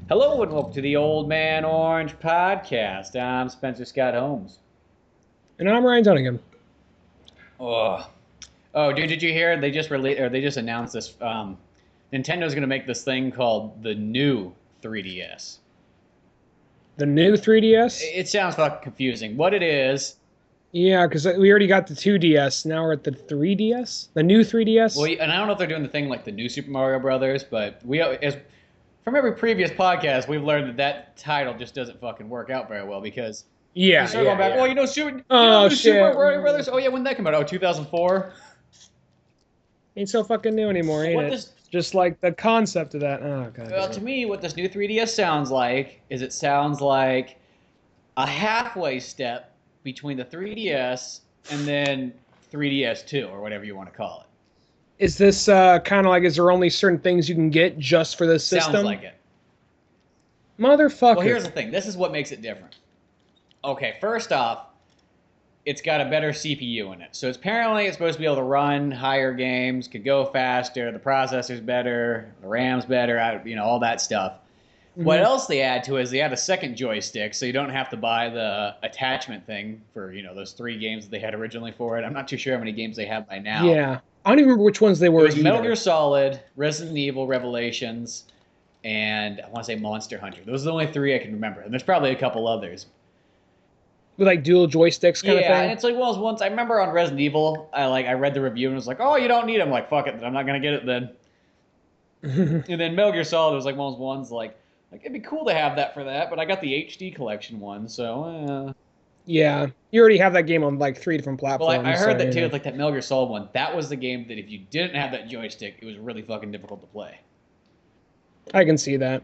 Hello and welcome to the Old Man Orange podcast. I'm Spencer Scott Holmes. And I'm Ryan Dunigan. Oh, dude, did you hear? They just released, or they just announced this. Nintendo's going to make this thing called the new 3DS. The new 3DS? It sounds fucking confusing. What it is? Yeah, because we already got the 2DS. Now we're at the 3DS, the new 3DS. Well, and I don't know if they're doing the thing like the new Super Mario Brothers, but from every previous podcast, we've learned that title just doesn't fucking work out very well because you start going back. Well, Super Mario Brothers. Oh yeah, when did that come out? Oh, 2004. Ain't so fucking new anymore, ain't it? Just like the concept of that. Oh god. Well, to me, what this new 3DS sounds like is it sounds like a halfway step between the 3DS and then 3DS 2 or whatever you want to call it. Is this kind of like, is there only certain things you can get just for this system? Sounds like it. Motherfucker. Well, here's the thing. This is what makes it different. Okay, first off, it's got a better CPU in it. So apparently it's supposed to be able to run higher games, could go faster, the processor's better, the RAM's better, all that stuff. Mm-hmm. What else they add to it is they add a second joystick, so you don't have to buy the attachment thing for, those 3 games that they had originally for it. I'm not too sure how many games they have by now. Yeah. I don't even remember which ones they were. It was Metal Gear Solid, Resident Evil Revelations, and I want to say Monster Hunter. Those are the only 3 I can remember. And there's probably a couple others. With like dual joysticks kind of thing? Yeah, and it's like, well, once I remember on Resident Evil, I read the review and it was like, oh, you don't need them. I'm like, fuck it, I'm not going to get it then. And then Metal Gear Solid was like one of those ones like it'd be cool to have that for that, but I got the HD collection one, so... Yeah, you already have that game on like 3 different platforms. Well, I heard that too, like that Metal Gear Solid one. That was the game that if you didn't have that joystick, it was really fucking difficult to play. I can see that.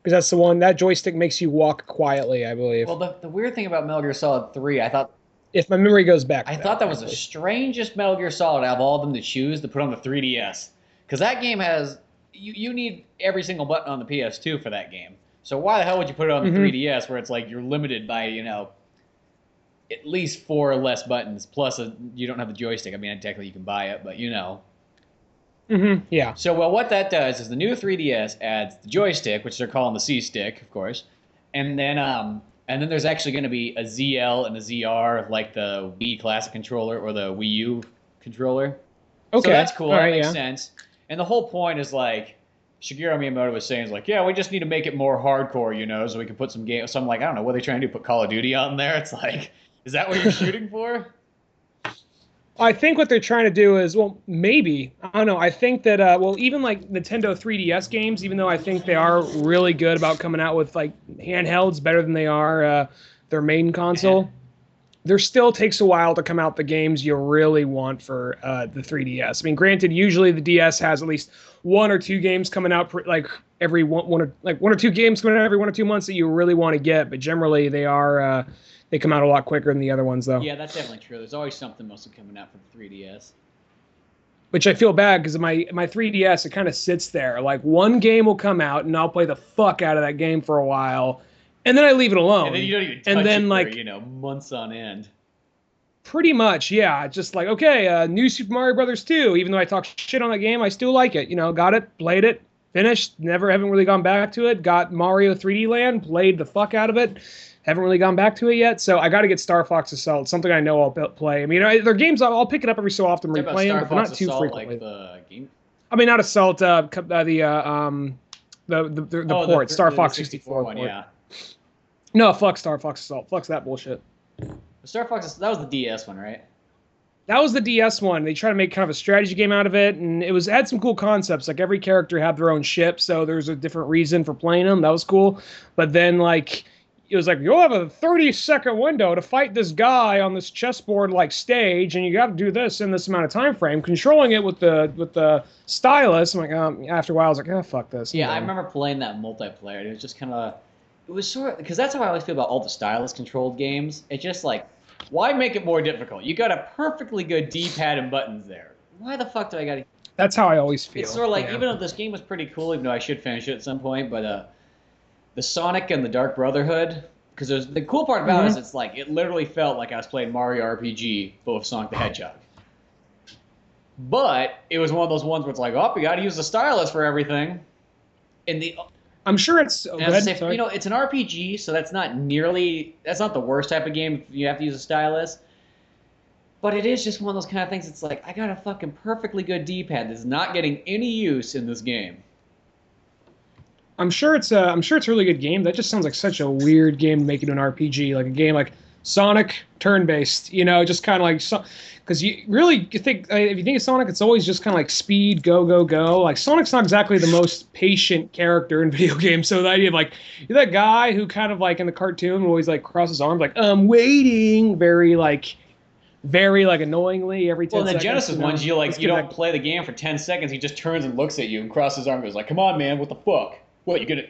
Because that's the one, that joystick makes you walk quietly, I believe. Well, the weird thing about Metal Gear Solid 3, I thought... If my memory goes back I thought that was the strangest Metal Gear Solid out of all of them to choose to put on the 3DS. Because that game has... You need every single button on the PS2 for that game. So why the hell would you put it on the 3DS where it's like you're limited by, at least 4 less buttons, plus you don't have the joystick. I mean, technically you can buy it, but Yeah. So, what that does is the new 3DS adds the joystick, which they're calling the C-Stick, of course. And then there's actually going to be a ZL and a ZR, like the Wii Classic controller or the Wii U controller. Okay. So that's cool. That makes sense. And the whole point is like, Shigeru Miyamoto was saying, is like, yeah, we just need to make it more hardcore, so we can put some games. So I'm like, I don't know, what are they trying to do? Put Call of Duty on there? It's like, is that what you're shooting for? I think what they're trying to do is, well, maybe. I don't know. I think that, even like Nintendo 3DS games, even though I think they are really good about coming out with like handhelds better than they are their main console, there still takes a while to come out the games you really want for the 3DS. I mean, granted, usually the DS has at least 1 or 2 games coming out every one or 2 games coming out every 1 or 2 months that you really want to get. But generally, they come out a lot quicker than the other ones, though. Yeah, that's definitely true. There's always something mostly coming out for the 3DS. Which I feel bad because my 3DS, it kind of sits there. Like one game will come out and I'll play the fuck out of that game for a while. And then I leave it alone. And then you don't even touch it for, months on end. Pretty much, yeah. Just like, okay, new Super Mario Brothers 2. Even though I talk shit on that game, I still like it. Got it, played it, finished. Haven't really gone back to it. Got Mario 3D Land, played the fuck out of it. Haven't really gone back to it yet. So I got to get Star Fox Assault, something I know I'll play. I mean, they're games I'll pick it up every so often, replay them, but not too frequently. Like the game? I mean, not Assault. The Oh, port, Star the Fox 64 64 one, port. yeah. No, fuck Star Fox Assault. Fuck that bullshit. Star Fox, that was the DS one, right? That was the DS one. They tried to make kind of a strategy game out of it, and it had some cool concepts. Like every character had their own ship, so there's a different reason for playing them. That was cool. But then like it was like you'll have a 30-second window to fight this guy on this chessboard like stage, and you got to do this in this amount of time frame. Controlling it with the stylus. I'm like, after a while, I was like, oh fuck this. Yeah, I remember playing that multiplayer. It was just kind of, it was sort of because that's how I always feel about all the stylus controlled games. It's just like, why make it more difficult? You got a perfectly good D-pad and buttons there. Why the fuck do I got to? That's how I always feel. It's sort of like, even though this game was pretty cool, even though I should finish it at some point, but the Sonic and the Dark Brotherhood, because the cool part about it is it's like, it literally felt like I was playing Mario RPG, but with Sonic the Hedgehog. But it was one of those ones where it's like, oh, you got to use the stylus for everything. I'm sure it's. It's an RPG, so that's not the worst type of game if you have to use a stylus. But it is just one of those kind of things. It's like, I got a fucking perfectly good D-pad that's not getting any use in this game. I'm sure it's a really good game. That just sounds like such a weird game to make into an RPG, like a game like Sonic turn-based. Just kind of like because you think if you think of Sonic, it's always just kind of like speed, go, go, go. Like Sonic's not exactly the most patient character in video games. So the idea of like you're that guy who kind of like in the cartoon always like crosses his arms like I'm waiting, very annoyingly every 10 seconds. Well, in the Genesis ones, you don't play the game for 10 seconds. He just turns and looks at you and crosses his arm and goes like, "Come on, man, what the fuck? What you gonna?"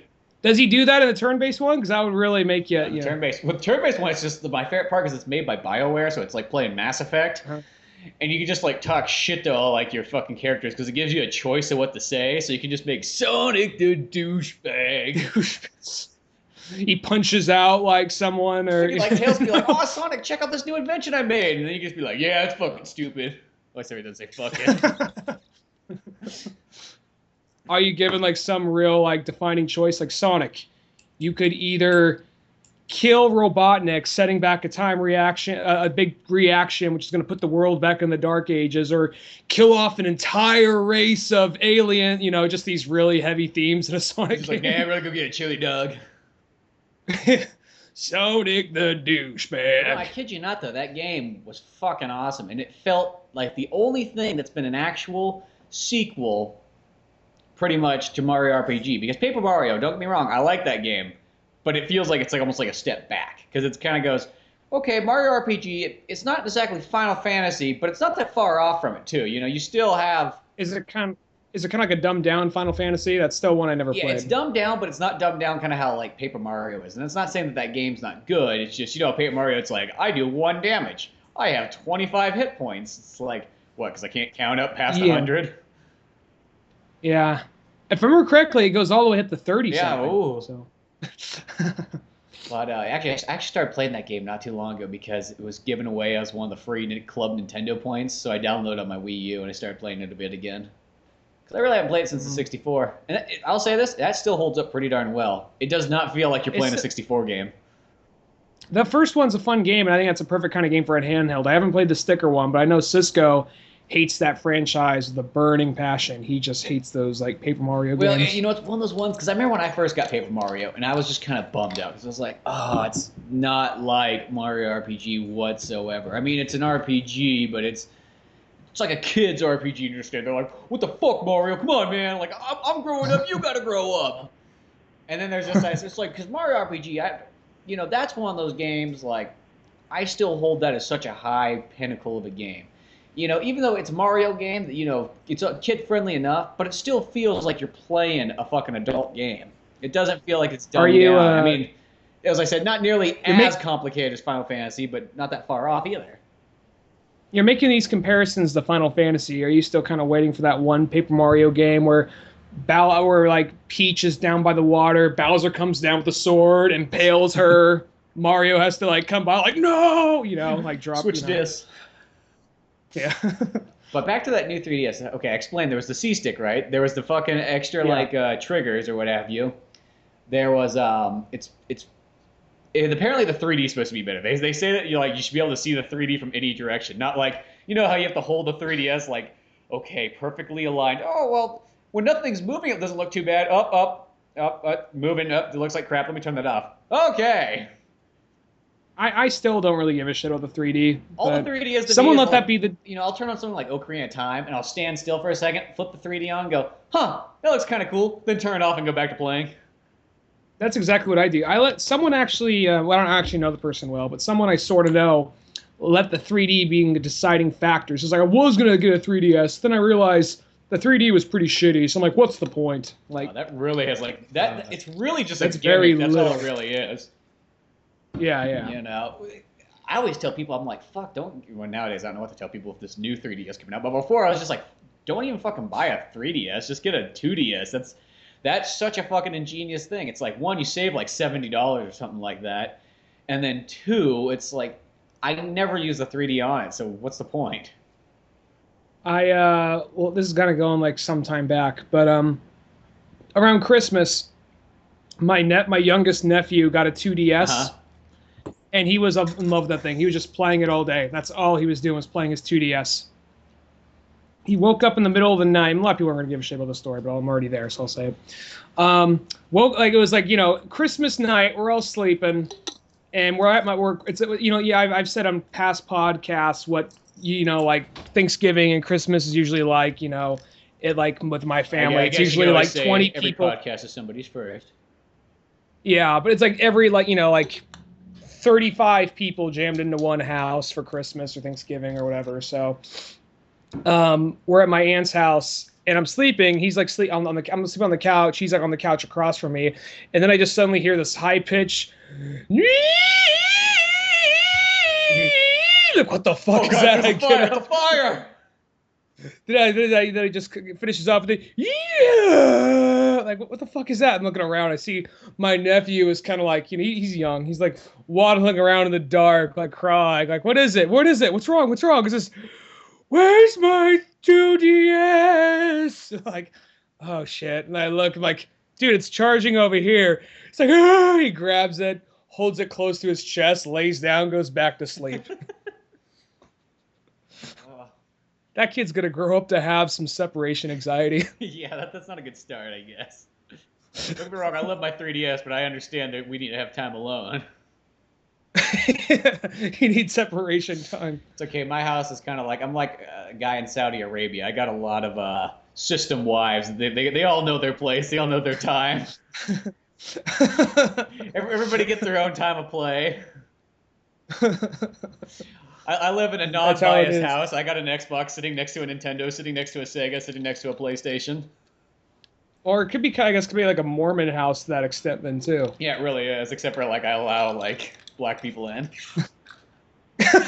Does he do that in the turn-based one? Because that would really make you. Turn-based. With turn-based one, it's just my favorite part because it's made by BioWare, so it's like playing Mass Effect, and you can just like talk shit to all like your fucking characters because it gives you a choice of what to say. So you can just make Sonic the douchebag. He punches out like someone, or like Tails can be like, "Oh, Sonic, check out this new invention I made," and then you just be like, "Yeah, it's fucking stupid." Oh, sorry, he doesn't say fuck it. Are you given like some real like defining choice? Like Sonic, you could either kill Robotnik, setting back a big reaction, which is going to put the world back in the Dark Ages, or kill off an entire race of alien. Just these really heavy themes in a Sonic game. Like, nah, I'm gonna go get a chili dog. Sonic the douchebag. No, I kid you not, though. That game was fucking awesome, and it felt like the only thing that's been an actual sequel pretty much to Mario RPG, because Paper Mario, don't get me wrong, I like that game, but it feels like it's like almost like a step back, because it kind of goes, okay, Mario RPG, it's not exactly Final Fantasy, but it's not that far off from it too. You still have. Is it kind of like a dumbed down Final Fantasy? That's still one I never played. Yeah, it's dumbed down, but it's not dumbed down kind of how like Paper Mario is, and it's not saying that game's not good. It's just Paper Mario, it's like I do 1 damage, I have 25 hit points. It's like what? Because I can't count up past 100. Yeah. If I remember correctly, it goes all the way up to 30. Yeah, ooh. So. But actually, I started playing that game not too long ago because it was given away as one of the free Club Nintendo points. So I downloaded it on my Wii U and I started playing it a bit again. Because I really haven't played it since the 64. And I'll say this, that still holds up pretty darn well. It does not feel like you're playing a 64 game. The first one's a fun game, and I think that's a perfect kind of game for a handheld. I haven't played the sticker one, but I know Cisco hates that franchise with a burning passion. He just hates those like Paper Mario games. Well, it's one of those ones, because I remember when I first got Paper Mario, and I was just kind of bummed out, because I was like, oh, it's not like Mario RPG whatsoever. I mean, it's an RPG, but it's like a kid's RPG, you understand? They're like, what the fuck, Mario? Come on, man. Like, I'm growing up, you gotta grow up. And then there's this, it's like, because Mario RPG, that's one of those games, like, I still hold that as such a high pinnacle of a game. Even though it's a Mario game, it's kid-friendly enough, but it still feels like you're playing a fucking adult game. It doesn't feel like it's dumbed down. I mean, as I said, not nearly as complicated as Final Fantasy, but not that far off either. You're making these comparisons to Final Fantasy. Are you still kind of waiting for that one Paper Mario game where like Peach is down by the water, Bowser comes down with a sword, impales her, Mario has to like come by like, no, like drop. Switch this. Yeah. But back to that new 3DS. Okay, explain. There was the C-Stick, right? There was the fucking extra triggers or what have you. There was apparently the 3D is supposed to be better. They say that you should be able to see the 3D from any direction. Not like how you have to hold the 3DS like Okay, perfectly aligned. Oh, well, when nothing's moving, it doesn't look too bad. Up, moving up. It looks like crap. Let me turn that off. Okay. I still don't really give a shit about the 3D, All the but 3D is to me someone is let that like, be the. I'll turn on something like Ocarina of Time, and I'll stand still for a second, flip the 3D on, go, huh, that looks kind of cool, then turn it off and go back to playing. That's exactly what I do. I let someone actually. Well, I don't actually know the person well, but someone I sort of know let the 3D being the deciding factor. So it's like I was gonna get a 3DS, then I realized the 3D was pretty shitty. So I'm like, what's the point? Like That really has like that. It's really just a that's gimmick. very That's little. all it really is. Yeah. I always tell people, I'm like, fuck, don't. Well, nowadays I don't know what to tell people with this new 3DS coming out. But before I was just like, don't even fucking buy a 3DS. Just get a 2DS. That's such a fucking ingenious thing. It's like, one, you save like $70 or something like that, and then two, it's like I never use the 3D on it. So what's the point? Well, this is kind of going like some time back, but around Christmas, my youngest nephew got a 2DS. And he was in love with that thing. He was just playing it all day. That's all he was doing, was playing his 2DS. He woke up in the middle of the night. A lot of people aren't going to give a shit about the story, but I'm already there, so I'll say it. It was like, Christmas night. We're all sleeping, and we're at my work. It's, I've said on past podcasts what, like Thanksgiving and Christmas is usually like, it like with my family. I it's guess usually you like 20 every people. podcast is somebody's first. Yeah, but it's like every, like 35 people jammed into one house for Christmas or Thanksgiving or whatever. So we're at my aunt's house and I'm sleeping. He's like I'm sleeping on the couch. He's like on the couch across from me. And then I just suddenly hear this high pitch. Like, what the fuck is that? It's a fire! It's a fire! Then I just finishes off with yeah, like what the fuck is that? I'm looking around. I see my nephew is kind of like, he's young. He's like waddling around in the dark, like crying, like what is it? What is it? What's wrong? What's wrong? It's just, where's my 2DS? Like, oh shit! And I look, I'm like, dude, it's charging over here. It's like, ah! He grabs it, holds it close to his chest, lays down, goes back to sleep. That kid's gonna grow up to have some separation anxiety. Yeah, that's not a good start, I guess. Don't get me wrong, I love my 3DS, but I understand that we need to have time alone. You need separation time. It's okay, my house is kind of like, I'm like a guy in Saudi Arabia. I got a lot of system wives. They all know their place. They all know their time. Everybody gets their own time of play. I live in a non-biased house. I got an Xbox sitting next to a Nintendo, sitting next to a Sega, sitting next to a PlayStation. Or it could be, I guess, could be like a Mormon house to that extent then too. Yeah, it really is. Except for like I allow like black people in. That's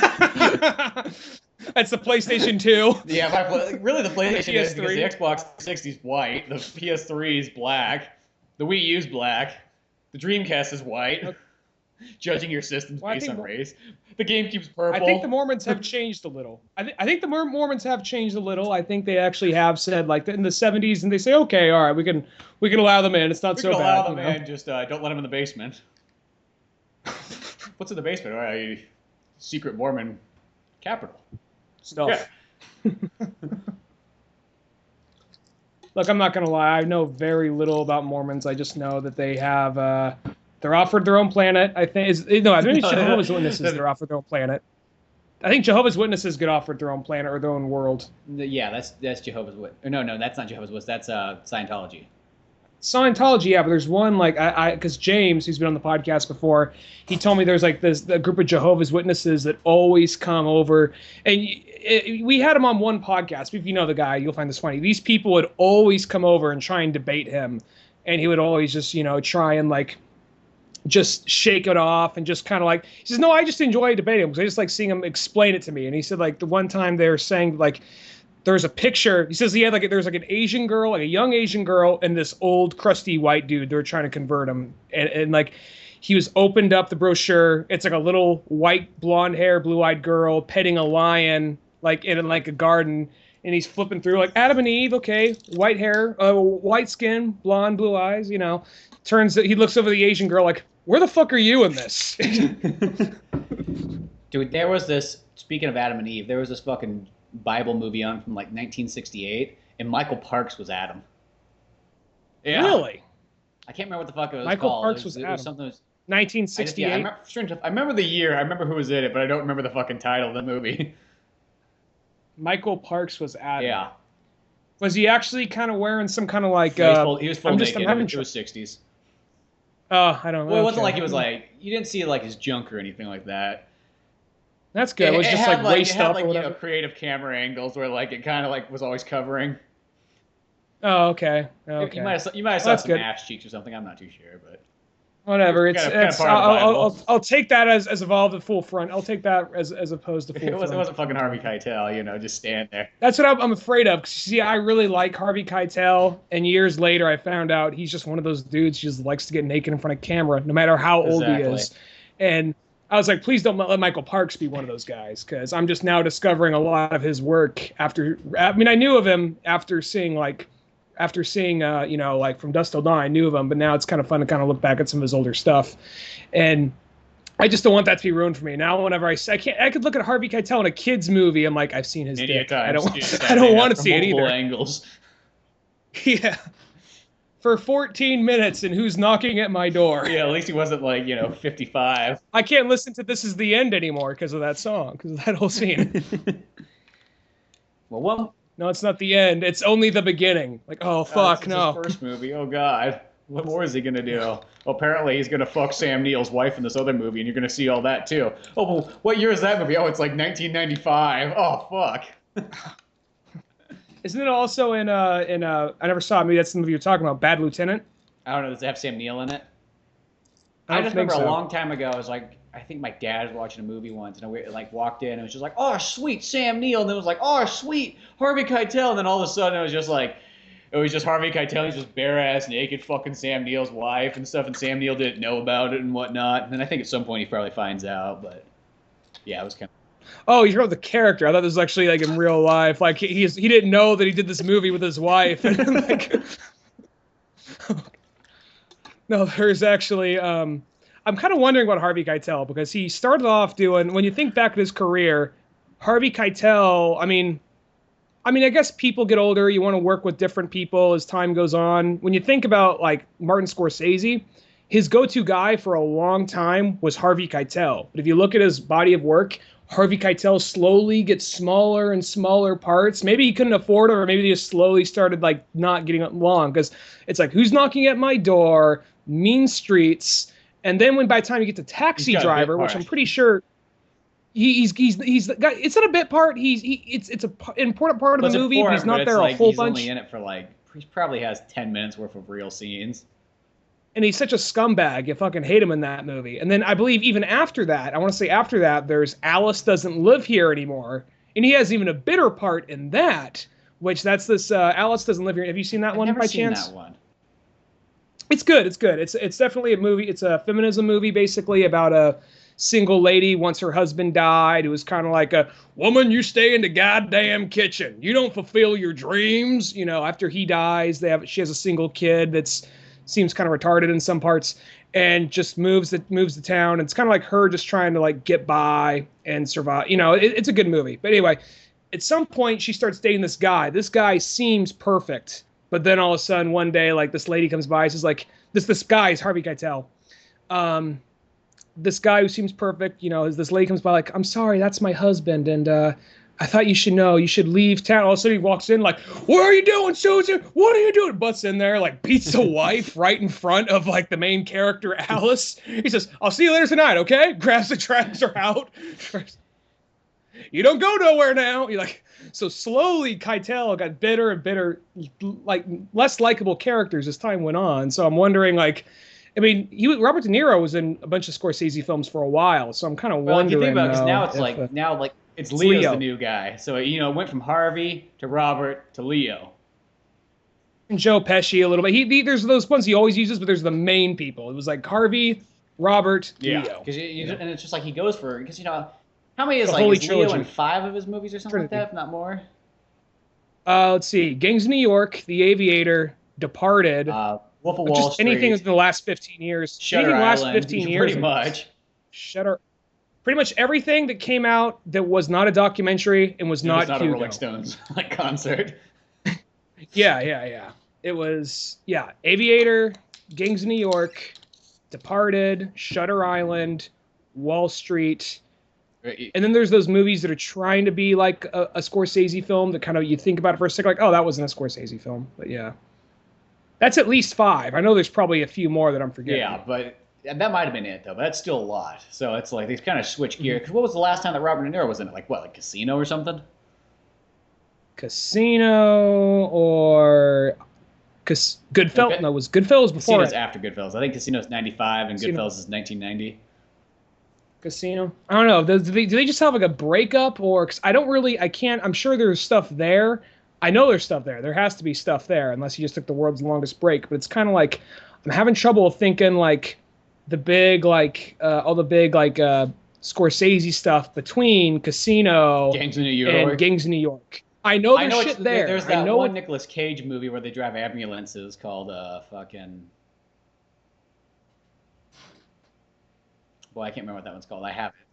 the PlayStation 2. Yeah, really the PlayStation is because the Xbox 360 is white, the PS3 is black, the Wii U is black, the Dreamcast is white. Okay. Judging your systems based on race. The GameCube's purple. I think the Mormons have changed a little. I think the Mormons have changed a little. I think they actually have said, like, in the 70s, and they say, okay, all right, we can allow them in. It's not so bad. We can allow them in, just don't let them in the basement. What's in the basement? All right, secret Mormon capital. Stuff. Yeah. Look, I'm not going to lie. I know very little about Mormons. I just know that they have... they're offered their own planet. I think Jehovah's Witnesses. They're offered their own planet. I think Jehovah's Witnesses get offered their own planet or their own world. Yeah, that's Jehovah's Witnesses. No, that's not Jehovah's Witnesses. That's Scientology. Scientology, yeah, but there's one like because James, who's been on the podcast before, he told me there's like a group of Jehovah's Witnesses that always come over, and we had him on one podcast. If you know the guy, you'll find this funny. These people would always come over and try and debate him, and he would always just try and like. Just shake it off and just kind of like, he says, no, I just enjoy debating because I just like seeing him explain it to me. And he said like the one time they were saying like there's a picture, he says he had like there's like an Asian girl, like a young Asian girl, and this old crusty white dude. They were trying to convert him, and like he was opened up the brochure. It's like a little white blonde hair, blue-eyed girl petting a lion like in like a garden, and he's flipping through like Adam and Eve, okay, white hair, white skin, blonde, blue eyes, he looks over the Asian girl like, where the fuck are you in this? Dude, there was this, speaking of Adam and Eve, there was this fucking Bible movie on from like 1968, and Michael Parks was Adam. Yeah. Really? I can't remember what the fuck it was Michael called. Parks was It Adam. was something. I just, yeah, 1968. I remember the year. I remember who was in it, but I don't remember the fucking title of the movie. Michael Parks was Adam. Yeah. Was he actually kind of wearing some kind of like? He was full naked. It was 60s. Oh, I don't know. Well, it wasn't like he was like, you didn't see like his junk or anything like that. That's good. It was just like waist up or whatever. Creative camera angles where like it kind of like was always covering. Oh, okay. Okay. You might have saw some ass cheeks or something. I'm not too sure, but whatever. I'll take that as evolved to full front. I'll take that as opposed to full front. It wasn't fucking Harvey Keitel, you know, just stand there. That's what I'm afraid of. See, I really like Harvey Keitel, and years later I found out he's just one of those dudes who just likes to get naked in front of camera, no matter how old he is. And I was like, please don't let Michael Parks be one of those guys, because I'm just now discovering a lot of his work after. I mean, I knew of him after seeing you know, like From Dusk Till Dawn, I knew of him, but now it's kind of fun to kind of look back at some of his older stuff, and I just don't want that to be ruined for me. Now, whenever I could look at Harvey Keitel in a kids movie, I'm like, I've seen his dick. I don't want to see it either. Angles. Yeah. For 14 minutes, and who's knocking at my door? Yeah, at least he wasn't like, you know, 55. I can't listen to This Is the End anymore because of that song, because of that whole scene. Well. No, it's not the end. It's only the beginning. Like, oh, fuck, no. His first movie. Oh, God. What more is he going to do? Well, apparently he's going to fuck Sam Neill's wife in this other movie, and you're going to see all that, too. Oh, well, what year is that movie? Oh, it's like 1995. Oh, fuck. Isn't it also in I never saw it. Maybe that's the movie you're talking about, Bad Lieutenant? I don't know. Does it have Sam Neill in it? I just remember a long time ago, I was like, I think my dad was watching a movie once, and I like walked in, and it was just like, oh, sweet, Sam Neill, and then it was like, oh, sweet, Harvey Keitel, and then all of a sudden it was just Harvey Keitel, he's just bare-ass, naked, fucking Sam Neill's wife and stuff, and Sam Neill didn't know about it and whatnot, and then I think at some point he probably finds out, but yeah, it was kind of... Oh, you wrote the character. I thought this was actually like in real life. Like he didn't know that he did this movie with his wife. And like, no, there's actually. I'm kind of wondering about Harvey Keitel, because he started off doing. When you think back at his career, Harvey Keitel. I mean, I guess people get older. You want to work with different people as time goes on. When you think about like Martin Scorsese, his go-to guy for a long time was Harvey Keitel. But if you look at his body of work, Harvey Keitel slowly gets smaller and smaller parts. Maybe he couldn't afford it, or maybe he just slowly started like not getting along, because it's like, Who's Knocking at My Door, Mean Streets, and then by the time you get to Taxi Driver, which I'm pretty sure he's got, it's not a bit part. It's an important part of the movie, but he's not there a whole bunch. He's only in it for like, he probably has 10 minutes worth of real scenes. And he's such a scumbag. You fucking hate him in that movie. And then I believe even after that, there's Alice Doesn't Live Here Anymore. And he has even a bitter part in that, which that's this Alice Doesn't Live Here. Have you seen that one by chance? I've never seen that one. It's good. It's good. It's definitely a movie. It's a feminism movie, basically, about a single lady once her husband died. It was kind of like a, woman, you stay in the goddamn kitchen. You don't fulfill your dreams. You know, after he dies, she has a single kid that's seems kind of retarded in some parts, and just moves to town. It's kind of like her just trying to like get by and survive. You know, it's a good movie. But anyway, at some point she starts dating this guy. This guy seems perfect, but then all of a sudden one day, like, this lady comes by. She's like, this guy is Harvey Keitel. This guy who seems perfect, you know, this lady comes by like, I'm sorry, that's my husband, and I thought you should know. You should leave town. All of a sudden he walks in like, what are you doing, Susan? What are you doing? Butts in there, like beats the wife right in front of like the main character, Alice. He says, I'll see you later tonight, okay? Grabs the drags her out. You don't go nowhere now. You're like, so slowly Keitel got bitter and bitter, like less likable characters as time went on. So I'm wondering, like, I mean, Robert De Niro was in a bunch of Scorsese films for a while. So I'm kind of wondering. If you think about it, because now it's Leo's the new guy. So, you know, it went from Harvey to Robert to Leo. And Joe Pesci a little bit. There's those ones he always uses, but there's the main people. It was like Harvey, Robert, Leo. Because and it's just like he goes for, because, you know, how many is Leo in 5 of his movies or something like that, if not more? Let's see. Gangs of New York, The Aviator, Departed. Wolf of Wall Street. Anything in the last 15 years. Shutter Island, pretty much. Shutter Pretty much everything that came out that was not a documentary and was It was not not a Hugo. Rolling Stones like concert. Yeah. It was Aviator, Gangs of New York, Departed, Shutter Island, Wall Street, and then there's those movies that are trying to be like a Scorsese film that kind of you think about it for a second, like, oh, that wasn't a Scorsese film. But yeah, that's at least 5. I know there's probably a few more that I'm forgetting. Yeah, but that might have been it though. But that's still a lot. So it's like they kind of switch gear. Because what was the last time that Robert De Niro was in it? Like what? Like Casino or something? Casino or Goodfellas? Okay. No, it was Goodfellas before Casino's it. after Goodfellas. I think Casino's 95 and Casino. Goodfellas is 1990. Casino. I don't know. Do they just have like a breakup, or cause I don't really. I can't. I'm sure there's stuff there. I know there's stuff there. There has to be stuff there, unless he just took the world's longest break. But it's kind of like I'm having trouble thinking like the big like all the big like Scorsese stuff between Casino Gangs of New York. and Gangs of New York. I know there's shit there. There's that one Nicolas Cage movie where they drive ambulances called fucking. Boy, I can't remember what that one's called. I have it.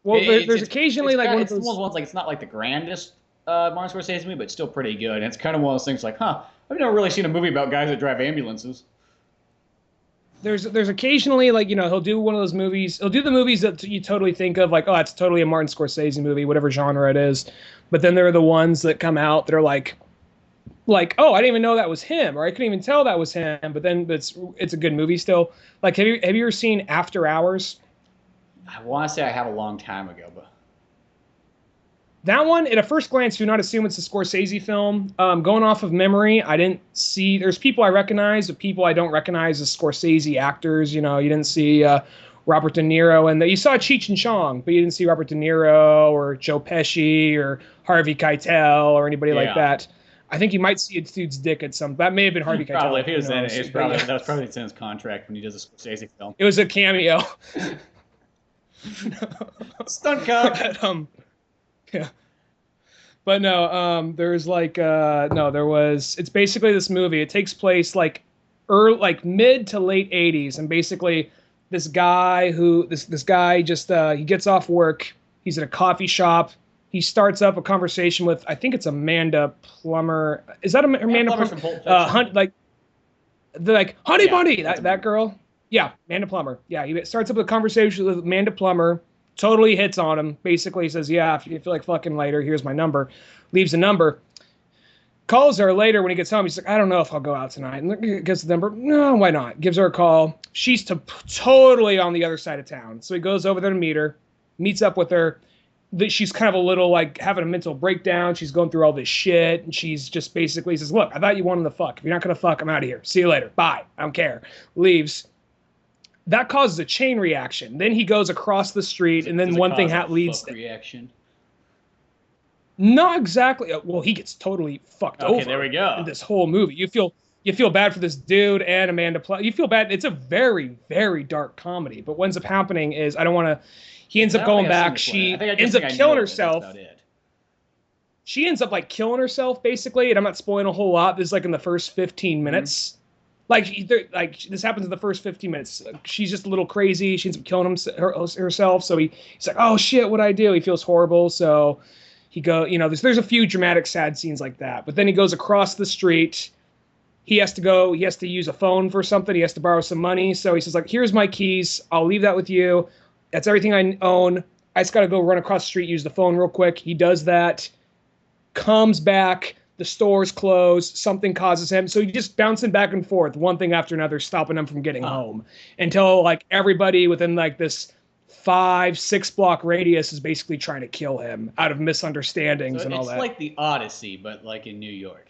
Well, there's occasionally like one of those ones like it's not like the grandest Martin Scorsese movie, but it's still pretty good. And it's kind of one of those things like, I've never really seen a movie about guys that drive ambulances. There's occasionally like he'll do one of those movies. He'll do the movies that you totally think of like, oh, that's totally a Martin Scorsese movie, whatever genre it is. But then there are the ones that come out that are like, oh, I didn't even know that was him, or I couldn't even tell that was him. But then it's a good movie still. Like, have you ever seen After Hours? I want to say I have a long time ago, but that one, at a first glance, do not assume it's a Scorsese film. Going off of memory, I didn't see. There's people I recognize, but people I don't recognize as Scorsese actors. You didn't see Robert De Niro, and you saw Cheech and Chong, but you didn't see Robert De Niro or Joe Pesci or Harvey Keitel or anybody like that. I think you might see a dude's dick at some. That may have been Harvey Keitel. Probably, if he was in it, that was probably in his contract when he does a Scorsese film. It was a cameo. Stunt cock. Yeah. But no, there's like there was. It's basically this movie. It takes place like mid to late 80s, and basically this guy this guy just he gets off work. He's at a coffee shop. He starts up a conversation with, I think it's Amanda Plummer. Is that Amanda Plummer? Honey Bunny, that girl. Yeah, Amanda Plummer. Yeah, he starts up a conversation with Amanda Plummer. Totally hits on him. Basically says, yeah, if you feel like fucking later, here's my number. Leaves a number. Calls her later when he gets home. He's like, I don't know if I'll go out tonight. And gets the number. No, why not? Gives her a call. She's totally on the other side of town. So he goes over there to meet her. Meets up with her. She's kind of a little like having a mental breakdown. She's going through all this shit. And she's just basically says, look, I thought you wanted to fuck. If you're not going to fuck, I'm out of here. See you later. Bye. I don't care. Leaves. That causes a chain reaction. Then he goes across the street, and then one thing leads to reaction. Not exactly. Well, he gets totally fucked over. Okay, there we go. In this whole movie, you feel bad for this dude and Amanda Plummer. You feel bad. It's a very, very dark comedy. But what ends up happening is he ends up going back. She ends up killing herself. She ends up like killing herself basically, and I'm not spoiling a whole lot. This is like in the first 15 minutes. Mm-hmm. Like this happens in the first 15 minutes. She's just a little crazy. She ends up killing herself. So he's like, oh shit, what'd I do? He feels horrible. So he there's a few dramatic, sad scenes like that. But then he goes across the street. He has to use a phone for something. He has to borrow some money. So he says like, here's my keys. I'll leave that with you. That's everything I own. I just got to go run across the street, use the phone real quick. He does that, comes back. The store's closed, something causes him. So he's just bouncing back and forth, one thing after another, stopping him from getting home. Until like everybody within like this 5-6 block radius is basically trying to kill him out of misunderstandings and all that. It's like the Odyssey, but like in New York.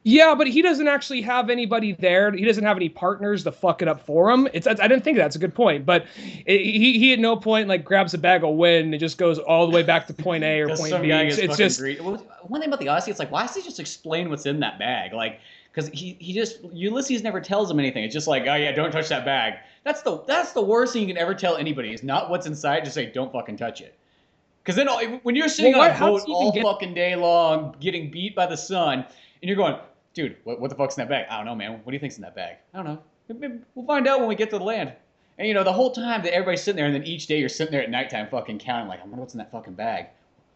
Yeah, but he doesn't actually have anybody there. He doesn't have any partners to fuck it up for him. I didn't think that's a good point, but he at no point like grabs a bag of wind and just goes all the way back to point A or point B. It's just one thing about the Odyssey. It's like, why does he just explain what's in that bag? Like, because Ulysses never tells him anything. It's just like, oh yeah, don't touch that bag. That's the worst thing you can ever tell anybody. Is not what's inside. Just say, don't fucking touch it. Because then when you're sitting on a boat all fucking day long, getting beat by the sun, and you're going, dude, what the fuck's in that bag? I don't know, man. What do you think's in that bag? I don't know. We'll find out when we get to the land. And you know, the whole time that everybody's sitting there, and then each day you're sitting there at nighttime fucking counting, like, I wonder what's in that fucking bag.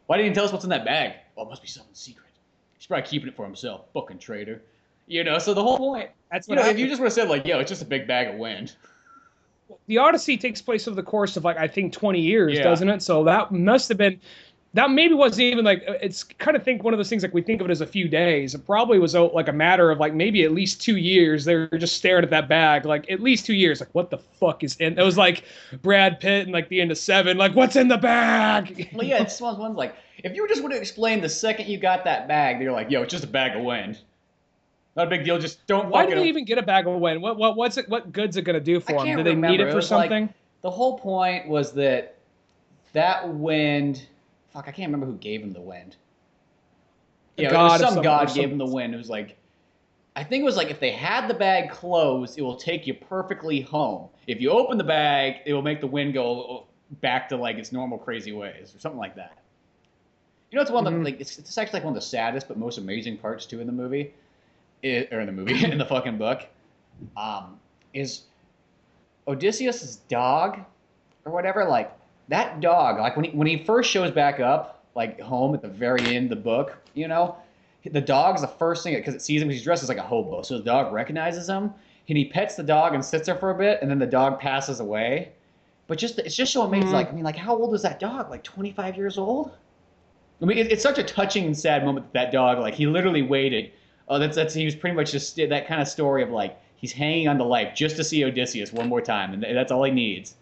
Why didn't he tell us what's in that bag? Oh, it must be something secret. He's probably keeping it for himself. Fucking traitor. You know, so the whole point, That's you what know, if happened. you just would have said, like, yo, it's just a big bag of wind. The Odyssey takes place over the course of like I think 20 years, Yeah. doesn't it? So that must have been that maybe wasn't even like it's kind of think one of those things like we think of it as a few days. It probably was like a matter of like maybe at least 2 years. They're just staring at that bag like at least 2 years. Like what the fuck is in? It was like Brad Pitt and like the end of Seven. Like what's in the bag? Well, yeah, it's one of ones like, if you just would have explained the second you got that bag, you're like, yo, it's just a bag of wind. Not a big deal. Just don't. Why did they even get a bag of wind? What's it? What good's it gonna do for them? Did they need it for something? Like, the whole point was that wind. Fuck, I can't remember who gave him the wind. Yeah, it was some god gave him the wind. It was like, I think it was like if they had the bag closed, it will take you perfectly home. If you open the bag, it will make the wind go back to like its normal crazy ways or something like that. You know, it's one of the, like it's actually like one of the saddest but most amazing parts too in the movie, in the fucking book, is Odysseus's dog or whatever. Like that dog, like when he first shows back up, like home at the very end of the book, you know, the dog's the first thing because it sees him. He's dressed as like a hobo, so the dog recognizes him, and he pets the dog and sits there for a bit, and then the dog passes away. But it's just so amazing. Like I mean, like how old was that dog? Like 25 years old. I mean, it's such a touching and sad moment that dog, like, he literally waited. Oh, he was pretty much just that kind of story of, like, he's hanging on to life just to see Odysseus one more time, and that's all he needs.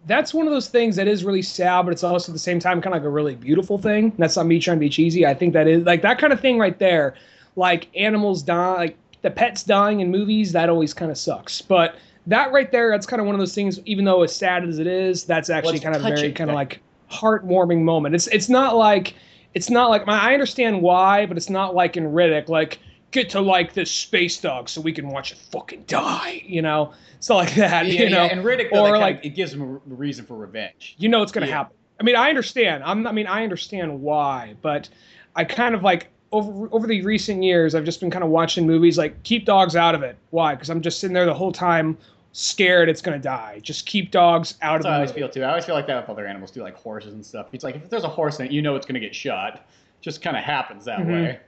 That's one of those things that is really sad, but it's also at the same time kind of like a really beautiful thing. That's not me trying to be cheesy. I think that is, like, that kind of thing right there, like, animals die, like, the pets dying in movies, that always kind of sucks. But that right there, that's kind of one of those things, even though as sad as it is, that's actually kind of very kind of like heartwarming moment. It's not like I understand why, but it's not like in Riddick, like get to like this space dog so we can watch it fucking die, you know? It's not like that, yeah, you know. Yeah. And Riddick, though, or like it gives him a reason for revenge. You know it's gonna happen. I mean, I understand. I understand why, but I kind of like over the recent years, I've just been kind of watching movies like keep dogs out of it. Why? Because I'm just sitting there the whole time scared it's gonna die. Just keep dogs out of it. That's how I always feel too. I always feel like that with other animals too, like horses and stuff. It's like if there's a horse in it, you know it's gonna get shot. It just kind of happens that way.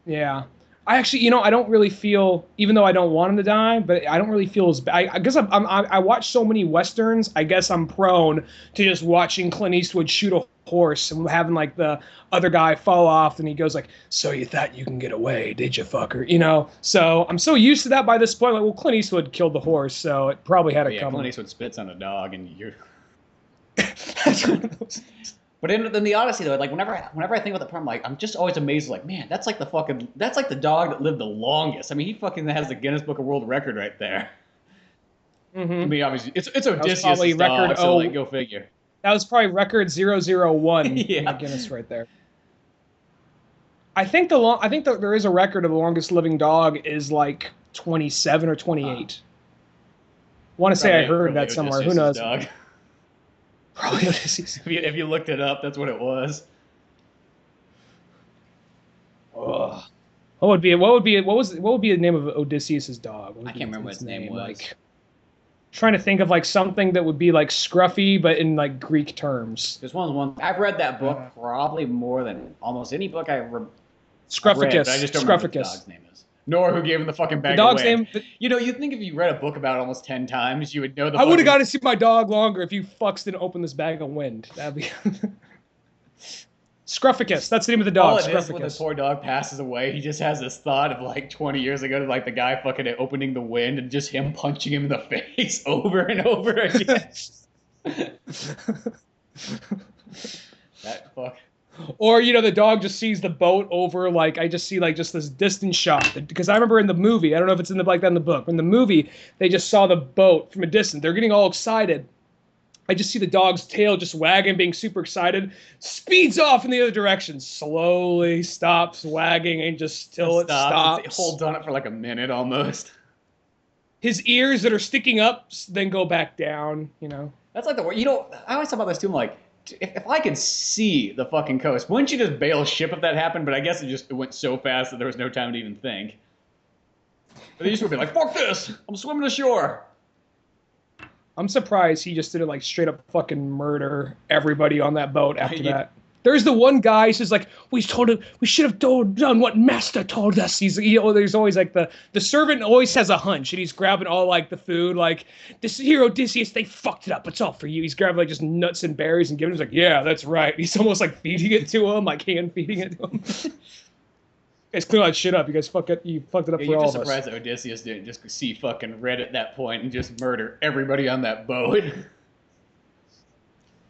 Yeah. I actually, you know, I don't really feel, even though I don't want him to die, but I don't really feel as bad. I guess I watch so many Westerns, I guess I'm prone to just watching Clint Eastwood shoot a horse and having like the other guy fall off and he goes like, so you thought you can get away, did you, fucker? You know? So I'm so used to that by this point. Like, well, Clint Eastwood killed the horse, so it probably had to come. Clint Eastwood spits on a dog and you're... That's one of those things. But in the Odyssey though, like whenever I think about the part, like I'm just always amazed. Like, man, that's like the dog that lived the longest. I mean, he fucking has the Guinness Book of World Record right there. I mean, obviously, it's Odysseus' dog, so like, go figure. That was probably record 001 yeah. in the Guinness right there. I think there is a record of the longest living dog is like 27 or 28. Want to say I heard that somewhere. Who knows? Dog. Probably Odysseus. If you looked it up, that's what it was. Ugh. What would be the name of Odysseus's dog? I can't remember what his name was. Like, trying to think of like something that would be like scruffy, but in like Greek terms. There's one. I've read that book probably more than almost any book I've read. Scrufficus. I just don't remember what the dog's name is. Nor who gave him the fucking bag. The dog's name. You know, you'd think if you read a book about it almost 10 times, you would know the. I would have got to see my dog longer if you fucks didn't open this bag of wind. That'd be. Scrufficus. That's the name of the dog. All it is when the poor dog passes away, he just has this thought of like 20 years ago, like the guy fucking opening the wind and just him punching him in the face over and over again. That fuck. Or, you know, the dog just sees the boat over, like, I just see, like, just this distant shot. Because I remember in the movie, I don't know if it's like that in the book, in the movie, they just saw the boat from a distance. They're getting all excited. I just see the dog's tail just wagging, being super excited, speeds off in the other direction, slowly stops wagging, and just till it stops. It holds on it for like a minute almost. His ears that are sticking up then go back down, you know. That's like the word. You know, I always talk about this too. I'm like, if I could see the fucking coast, wouldn't you just bail ship if that happened? But I guess it went so fast that there was no time to even think. But they used to be like, fuck this, I'm swimming ashore. I'm surprised he just didn't like straight up fucking murder everybody on that boat after that. There's the one guy who's like, we should have done what Master told us. He's, there's always like the servant always has a hunch, and he's grabbing all like the food, like this here Odysseus, they fucked it up. It's all for you. He's grabbing like just nuts and berries and giving him. He's like, yeah, that's right. He's almost like feeding it to him, like hand feeding it to him. Guys, clear that shit up. You guys fucked it up for all of us. You're just surprised that Odysseus didn't just see fucking red at that point and just murder everybody on that boat.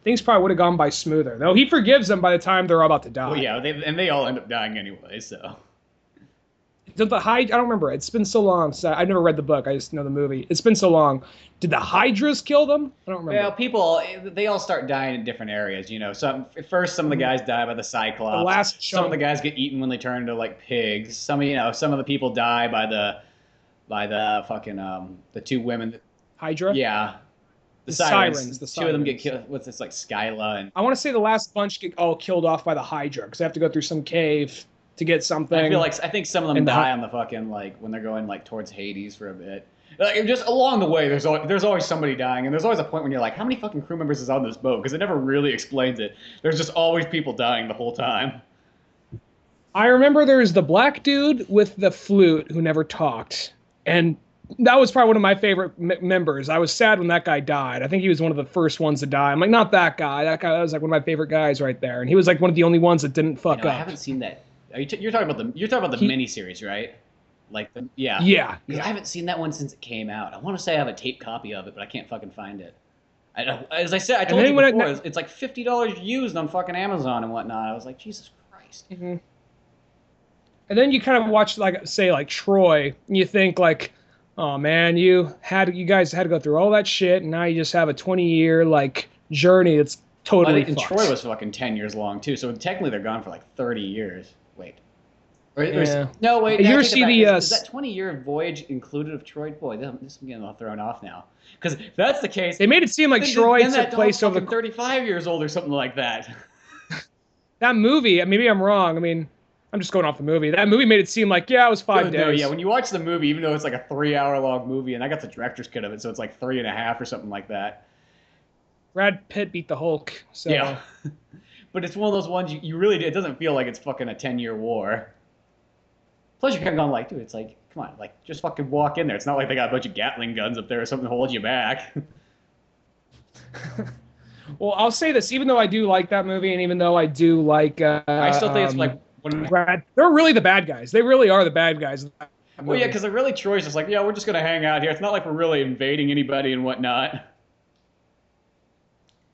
Things probably would have gone by smoother. Though he forgives them by the time they're all about to die. Well, yeah, they all end up dying anyway, so. I don't remember. It's been so long. So I've never read the book. I just know the movie. It's been so long. Did the Hydras kill them? I don't remember. Well, they all start dying in different areas. First some of the guys die by the Cyclops. Some of the guys get eaten when they turn into like pigs. Some of the people die by the fucking the two women. Hydra. Yeah. The sirens. Two of them get killed. What's this, like Skyla? And I want to say the last bunch get all killed off by the Hydra because they have to go through some cave to get something. I think some of them die on the fucking like when they're going like towards Hades for a bit. Like just along the way, there's always somebody dying, and there's always a point when you're like, how many fucking crew members is on this boat? Because it never really explains it. There's just always people dying the whole time. I remember there's the black dude with the flute who never talked, and that was probably one of my favorite members. I was sad when that guy died. I think he was one of the first ones to die. I'm like, not that guy. That guy was like one of my favorite guys right there, and he was like one of the only ones that didn't fuck up. I haven't seen that. You're talking about the miniseries, right? Like yeah. I haven't seen that one since it came out. I want to say I have a tape copy of it, but I can't fucking find it. As I said, I told you before, it's like $50 used on fucking Amazon and whatnot. I was like, Jesus Christ. Mm-hmm. And then you kind of watch like Troy, and you think like, oh man, you guys had to go through all that shit, and now you just have a 20-year like journey that's totally fucked. And Troy was fucking 10 years long too, so technically they're gone for like 30 years. Wait. No, wait. You ever see is that 20-year voyage included of Troy? Boy, this is getting all thrown off now. Because if that's the case, they made it seem like Troy took place over 35 years old or something like that. That movie, maybe I'm wrong. I mean, I'm just going off the movie. That movie made it seem like, it was 5 days. No, yeah, when you watch the movie, even though it's like a 3-hour-long movie, and I got the director's cut of it, so it's like 3.5 or something like that. Brad Pitt beat the Hulk. So. Yeah. But it's one of those ones you really, it doesn't feel like it's fucking a 10-year war. Plus, you're kind of going like, dude, it's like, come on, like, just fucking walk in there. It's not like they got a bunch of Gatling guns up there or something to hold you back. Well, I'll say this, even though I do like that movie, and even though I do like... I still think it's like... They're really the bad guys. They really are the bad guys. Well, yeah, because really Troy's just like, yeah, we're just going to hang out here. It's not like we're really invading anybody and whatnot.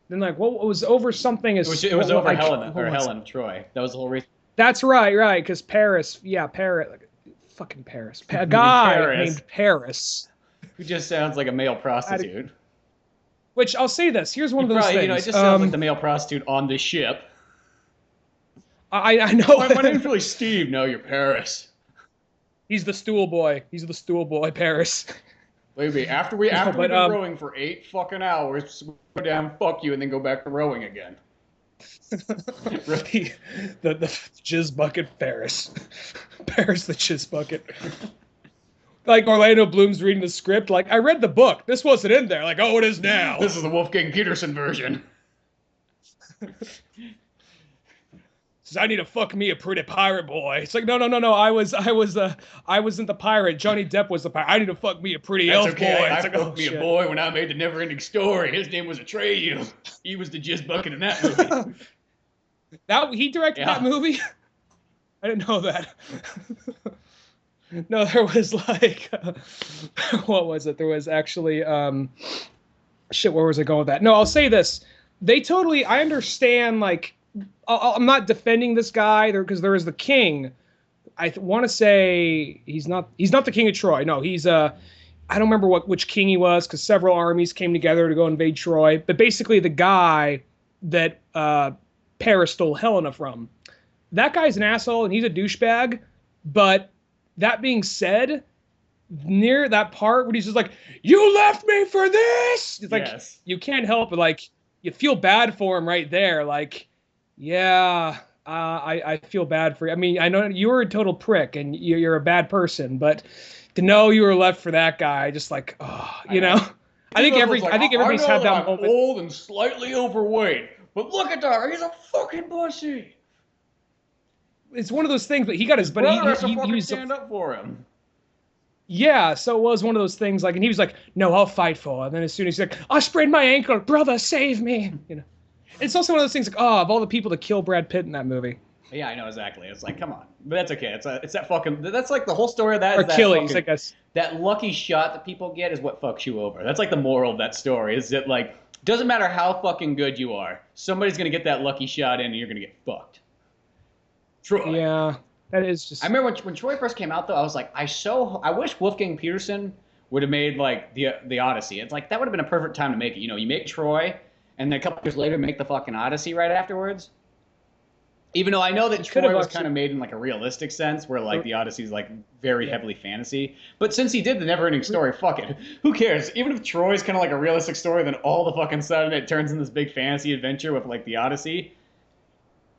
Then, like, what was over something? It was over like, Helen of Troy. That was the whole reason. That's right, because Paris, fucking Paris. A guy named Paris. Who just sounds like a male prostitute. Which, I'll say this, here's one of those things. It just sounds like the male prostitute on the ship. I know. My name's really Steve. No, you're Paris. He's the stool boy. Paris. Maybe after we've been rowing for 8 fucking hours, go down, fuck you, and then go back to rowing again. the jizz bucket Paris. Paris the jizz bucket. Like Orlando Bloom's reading the script, like, I read the book. This wasn't in there. Like, oh, it is now. This is the Wolfgang Peterson version. Says, I need to fuck me a pretty pirate boy. It's like, no. I wasn't the pirate. Johnny Depp was the pirate. I need to fuck me a pretty elf boy. I fucked me a boy when I made the Never-Ending Story. His name was Atreyu. He was the jizz bucket in that movie. He directed that movie? I didn't know that. No, there was like, what was it? There was actually, shit, where was I going with that? No, I'll say this. I understand, like, I'm not defending this guy there because there is the king. I want to say he's not the king of Troy. No, he's I don't remember which king he was because several armies came together to go invade Troy. But basically the guy that Paris stole Helena from. That guy's an asshole and he's a douchebag. But that being said, near that part where he's just like, "You left me for this," it's like you can't help but like you feel bad for him right there, like. Yeah, I feel bad for you. I mean, I know you were a total prick and you're a bad person, but to know you were left for that guy, just like, oh, you know, I think everybody's had that moment. Old and slightly overweight, but look at that. He's a fucking pussy. It's one of those things, but he got his buddy. He was stand up for him. Yeah, so it was one of those things, like, and he was like, "No, I'll fight for." And then as soon as he's like, "I sprained my ankle, brother, save me!" You know, it's also one of those things like, oh, of all the people to kill Brad Pitt in that movie. Yeah, I know exactly. It's like, come on, but that's okay. It's that fucking. That's like the whole story of that. Or Achilles, I guess. That lucky shot that people get is what fucks you over. That's like the moral of that story. Is that like doesn't matter how fucking good you are, somebody's gonna get that lucky shot in, and you're gonna get fucked. Troy. Yeah. That is just. I remember when Troy first came out, though. I was like, I wish Wolfgang Peterson would have made like the Odyssey. It's like that would have been a perfect time to make it. You know, you make Troy, and then a couple years later, make the fucking Odyssey right afterwards. Even though I know that Troy was kind of made in like a realistic sense, where like the Odyssey's like very heavily fantasy. But since he did the never-ending story, fuck it, who cares? Even if Troy's kind of like a realistic story, then all the fucking sudden it turns into this big fantasy adventure with like the Odyssey.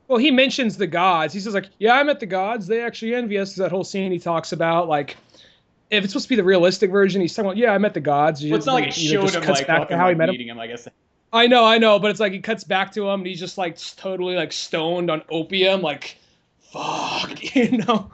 Well, he mentions the gods. He says, like, yeah, I met the gods. They actually envy us. That whole scene he talks about, like, if it's supposed to be the realistic version, he's talking about, yeah, I met the gods. Well, it's not like it showed him, like, fucking, how he met him, I guess. I know, but it's like he cuts back to him, and he's just, like, totally, like, stoned on opium, like, fuck, you know?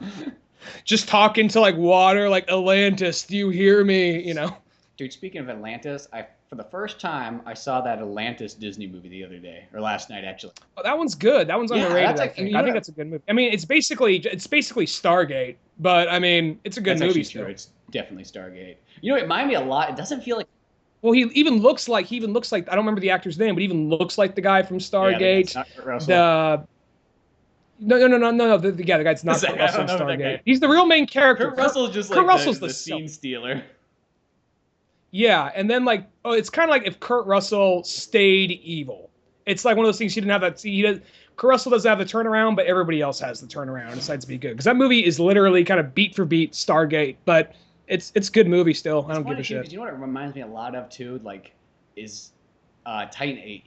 Just talking to, like, water, like, Atlantis, do you hear me, you know? Dude, speaking of Atlantis, for the first time, I saw that Atlantis Disney movie the other day, or last night, actually. Oh, that one's good. That one's underrated. I think that's a good movie. I mean, it's basically Stargate, but I mean, it's a good movie. True. It's definitely Stargate. You know, it reminded me a lot. It doesn't feel like. Well, he even looks like I don't remember the actor's name, but he even looks like the guy from Stargate. Yeah, no. The guy's not Kurt Russell from Stargate. He's the real main character. Kurt Russell's just like the scene stealer. Yeah, and then like, it's kind of like if Kurt Russell stayed evil. It's like one of those things he didn't have that. Kurt Russell doesn't have the turnaround, but everybody else has the turnaround and decides to be good. Because that movie is literally kind of beat for beat Stargate, but it's a good movie still. I don't give a shit. You know what it reminds me a lot of too? Like, is Titan AE,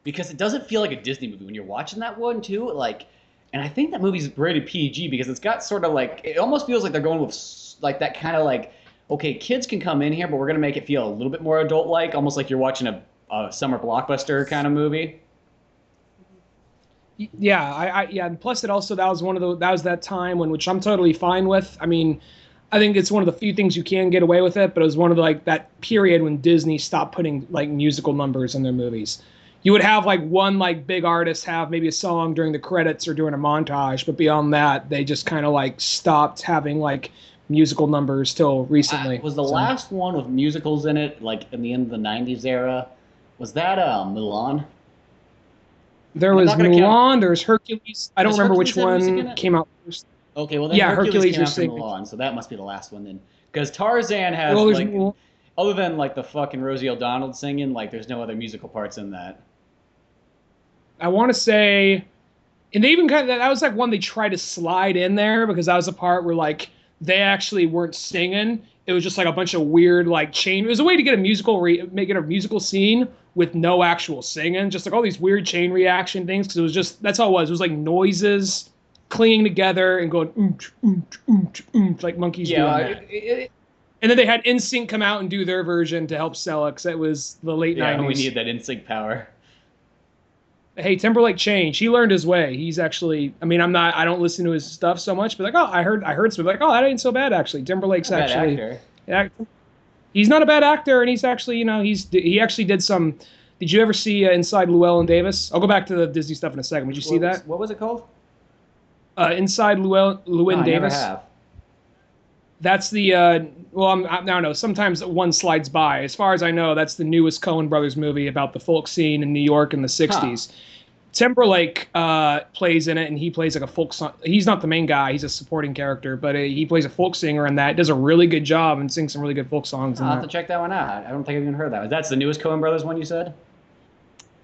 because it doesn't feel like a Disney movie when you're watching that one too. Like, and I think that movie's rated PG because it's got sort of like it almost feels like they're going with like that kind of like. Okay, kids can come in here, but we're going to make it feel a little bit more adult-like, almost like you're watching a summer blockbuster kind of movie. Yeah, and plus that was that time which I'm totally fine with. I mean, I think it's one of the few things you can get away with it, but it was one of the, like, that period when Disney stopped putting like musical numbers in their movies. You would have like one like big artist have maybe a song during the credits or during a montage, but beyond that, they just kind of like stopped having like musical numbers till recently. Was the last one with musicals in it, like in the end of the 90s era, was that Mulan? There was Mulan, there was Hercules. I don't remember which one came out first. Okay, well then Hercules came after Mulan, so that must be the last one then. Because Tarzan has other than like the fucking Rosie O'Donnell singing, like there's no other musical parts in that. I want to say, and they even that was like one they tried to slide in there because that was a part where like they actually weren't singing. It was just like a bunch of weird like chain. It was a way to get a make it a musical scene with no actual singing, just like all these weird chain reaction things. Because it was just that's all it was. It was like noises clinging together and going like monkeys doing that. And then they had NSYNC come out and do their version to help sell it because it was the late 90s. Yeah, we needed that NSYNC power. Hey, Timberlake changed. He learned his way. He's actually, I mean, I don't listen to his stuff so much, but like, I heard something like, that ain't so bad actually. Timberlake's actually, he's not a bad actor, and he's actually, he actually did some. Did you ever see Inside Llewellyn Davis? I'll go back to the Disney stuff in a second. Did you see that? What was it called? Inside Llewellyn Davis. I never have. That's the I don't know. Sometimes one slides by. As far as I know, that's the newest Cohen Brothers movie about the folk scene in New York in the '60s. Huh. Timberlake plays in it, and he plays like a folk song. He's not the main guy; he's a supporting character, but he plays a folk singer in that. Does a really good job and sings some really good folk songs. I'll have to check that one out. I don't think I've even heard that. That's the newest Cohen Brothers one you said?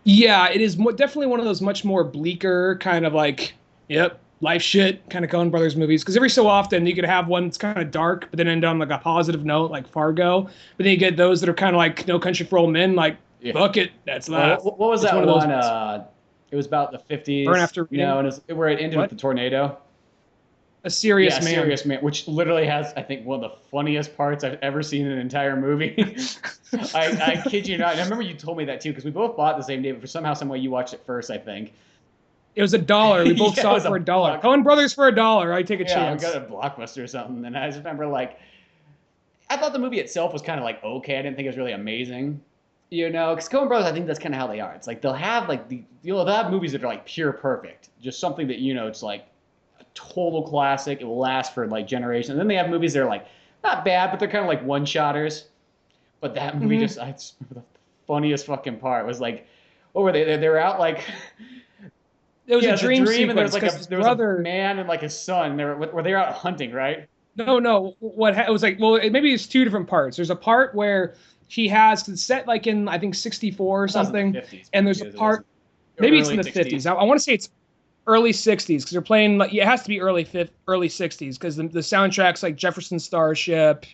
Yeah, it is definitely one of those much more bleaker kind of like, life shit kind of Coen Brothers movies, because every so often you could have one that's kind of dark but then end on like a positive note like Fargo, but then you get those that are kind of like No Country for Old Men, like fuck it, that's life. What was that one? It was about the 50s. Burn After Reading. And where it ended with the tornado. A Serious Man. Serious Man, which literally has, I think, one of the funniest parts I've ever seen in an entire movie. I kid you not. And I remember you told me that too, because we both bought it the same day, but for somehow, some way, you watched it first, I think. It was $1. We both saw it for $1. Cohen Brothers for $1. I take a chance. Yeah, I got a Blockbuster or something, and I just remember like, I thought the movie itself was kind of like okay. I didn't think it was really amazing. You know, because Coen Bros, I think that's kind of how they are. It's like they'll have like they'll have movies that are like pure perfect, just something that it's like a total classic. It will last for like generations. And then they have movies that are like not bad, but they're kind of like one-shotters. But that movie just, the funniest fucking part was like, what were they? They were out like. It was a dream sequence, and there was a man and like his son. Were they out hunting, right? No. It was like, well, maybe it's two different parts. There's a part where he has it's set like in I think 64 or something, 50s, and there's a part maybe it's in the 50s. I want to say it's early 60s because they're playing. Like, it has to be early 60s because the soundtrack's like Jefferson Starship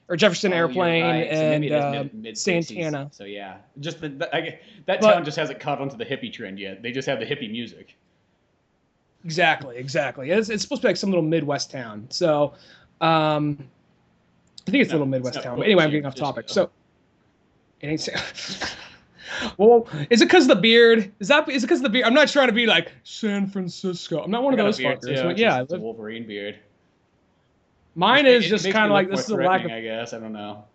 or Jefferson Airplane and Santana. So yeah, just that town just hasn't caught onto the hippie trend yet. They just have the hippie music. Exactly. It's supposed to be like some little Midwest town. So I think it's a little Midwest town. But anyway, I'm getting off topic. So it ain't. Well, is it because of the beard? Is it because of the beard? I'm not trying to be like San Francisco. I'm not one of those fuckers. But yeah, it's a Wolverine beard. Mine is just kind of like this is a lack of. I guess I don't know.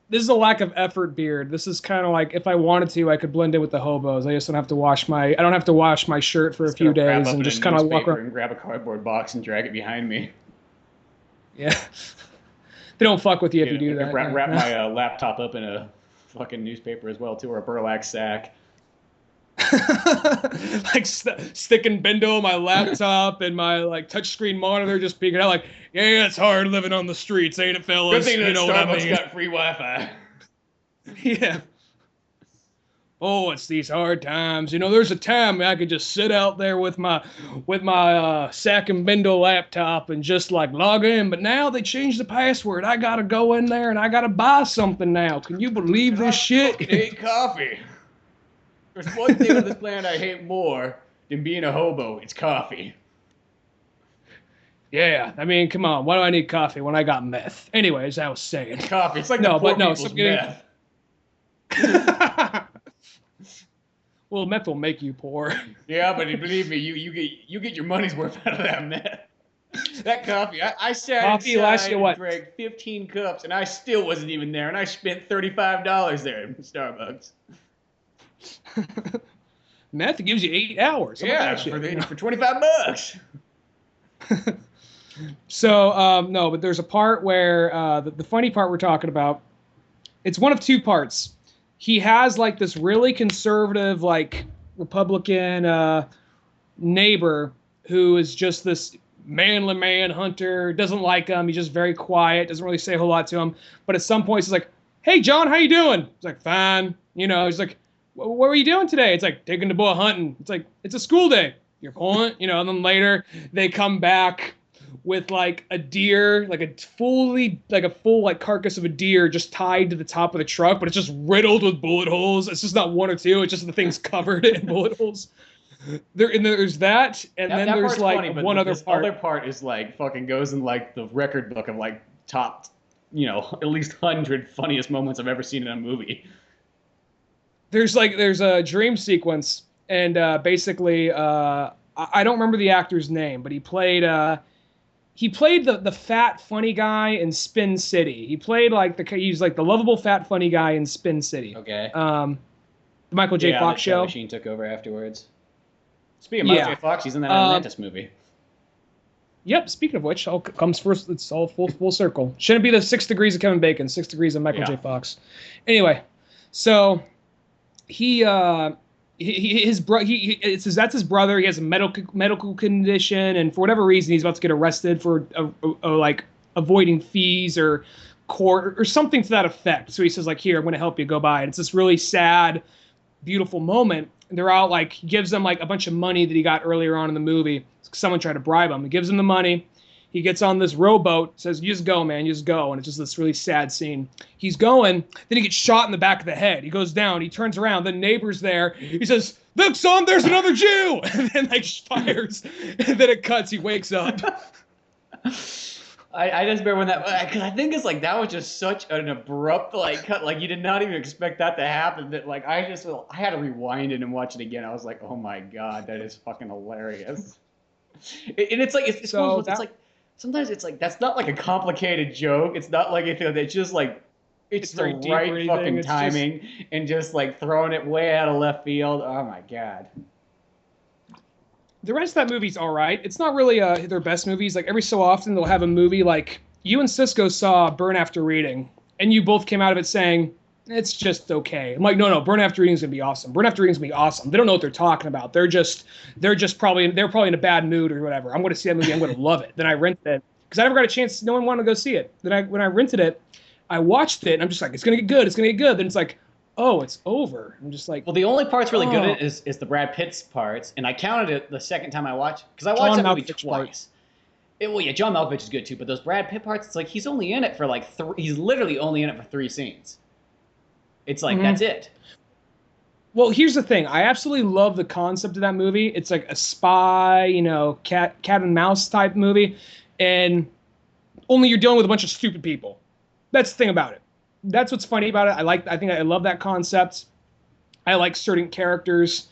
This is a lack of effort beard. This is kind of like if I wanted to, I could blend in with the hobos. I just don't have to wash my. I don't have to wash my shirt for a few days and just kind of walk around and grab a cardboard box and drag it behind me. Yeah, they don't fuck with you if you do that. Wrap my laptop up in a fucking newspaper as well too, or a burlap sack. Like sticking Bendo on my laptop and my like touchscreen monitor, just peeking out like, yeah, it's hard living on the streets, ain't it, fellas? Good thing that Starbucks got free Wi-Fi. Yeah. Oh, it's these hard times. There's a time I could just sit out there with my Sack and Bendo laptop and just like log in. But now they changed the password. I gotta go in there and I gotta buy something now. Can you believe this shit? I hate coffee. There's one thing on this planet I hate more than being a hobo. It's coffee. Yeah, I mean, come on. Why do I need coffee when I got meth? Anyways, I was saying. Coffee. It's like meth. Well, meth will make you poor. Yeah, but believe me, you get your money's worth out of that meth. That coffee. I sat inside and drank 15 cups, and I still wasn't even there, and I spent $35 there at Starbucks. Meth gives you 8 hours. Yeah, for $25. So no, but there's a part where the funny part we're talking about. It's one of two parts. He has like this really conservative, like Republican neighbor who is just this manly man hunter. Doesn't like him. He's just very quiet. Doesn't really say a whole lot to him. But at some point, he's like, "Hey, John, how you doing?" He's like, "Fine." He's like, "What were you doing today?" It's like, "Taking the boy hunting." It's like, "It's a school day." Your point, And then later they come back with like a deer, like a full like carcass of a deer just tied to the top of the truck, but it's just riddled with bullet holes. It's just not one or two. It's just the thing's covered in bullet holes. There's that, and then there's like funny, one other part. The other part is like fucking goes in like the record book of like top, at least 100 funniest moments I've ever seen in a movie. There's a dream sequence, and basically, I don't remember the actor's name, but he played the fat funny guy in Spin City. He played he's like the lovable fat funny guy in Spin City. Okay. The Michael J. Fox show. Machine took over afterwards. Speaking of Michael J. Fox, he's in that Atlantis movie. Yep. Speaking of which, all comes first. It's all full circle. Shouldn't be the 6 degrees of Kevin Bacon. 6 degrees of Michael J. Fox. Anyway, so that's his brother. He has a medical condition, and for whatever reason, he's about to get arrested for like avoiding fees or court or something to that effect. So he says like, "Here, I'm going to help you. Go by." And it's this really sad, beautiful moment. And they're out like he gives them like a bunch of money that he got earlier on in the movie. Someone tried to bribe him. He gives him the money. He gets on this rowboat, says, "You just go, man, you just go." And it's just this really sad scene. He's going, then he gets shot in the back of the head. He goes down, he turns around, the neighbor's there. He says, look, son, there's another Jew, and then like fires, and then it cuts. He wakes up. I just remember when that, because I think it's like that was just such an abrupt like cut. Like you did not even expect that to happen. That like I had to rewind it and watch it again. I was like, oh my god, that is fucking hilarious. And it's like it's like sometimes it's like that's not like a complicated joke. It's not like anything. It's just like it's the right fucking timing and just like throwing it way out of left field. Oh my god. The rest of that movie's all right. It's not really their best movies. Like every so often they'll have a movie like you and Cisco saw Burn After Reading, and you both came out of it saying it's just okay. I'm like, no, Burn After Reading's gonna be awesome. Burn After Reading's gonna be awesome. They don't know what they're talking about. They're probably in a bad mood or whatever. I'm gonna see that movie. I'm gonna love it. Then I rented it because I never got a chance. No one wanted to go see it. Then when I rented it, I watched it and I'm just like, it's gonna get good. It's gonna get good. Then it's like, oh, it's over. I'm just like, well, the only part's really good in it is the Brad Pitt's parts, and I counted it the second time I watched because I watched that movie twice. John Malkovich is good too, but those Brad Pitt parts, it's like he's only in it for like he's literally only in it for 3 scenes. It's like that's it. Well, here's the thing. I absolutely love the concept of that movie. It's like a spy, cat and mouse type movie, and only you're dealing with a bunch of stupid people. That's the thing about it. That's what's funny about it. I love that concept. I like certain characters.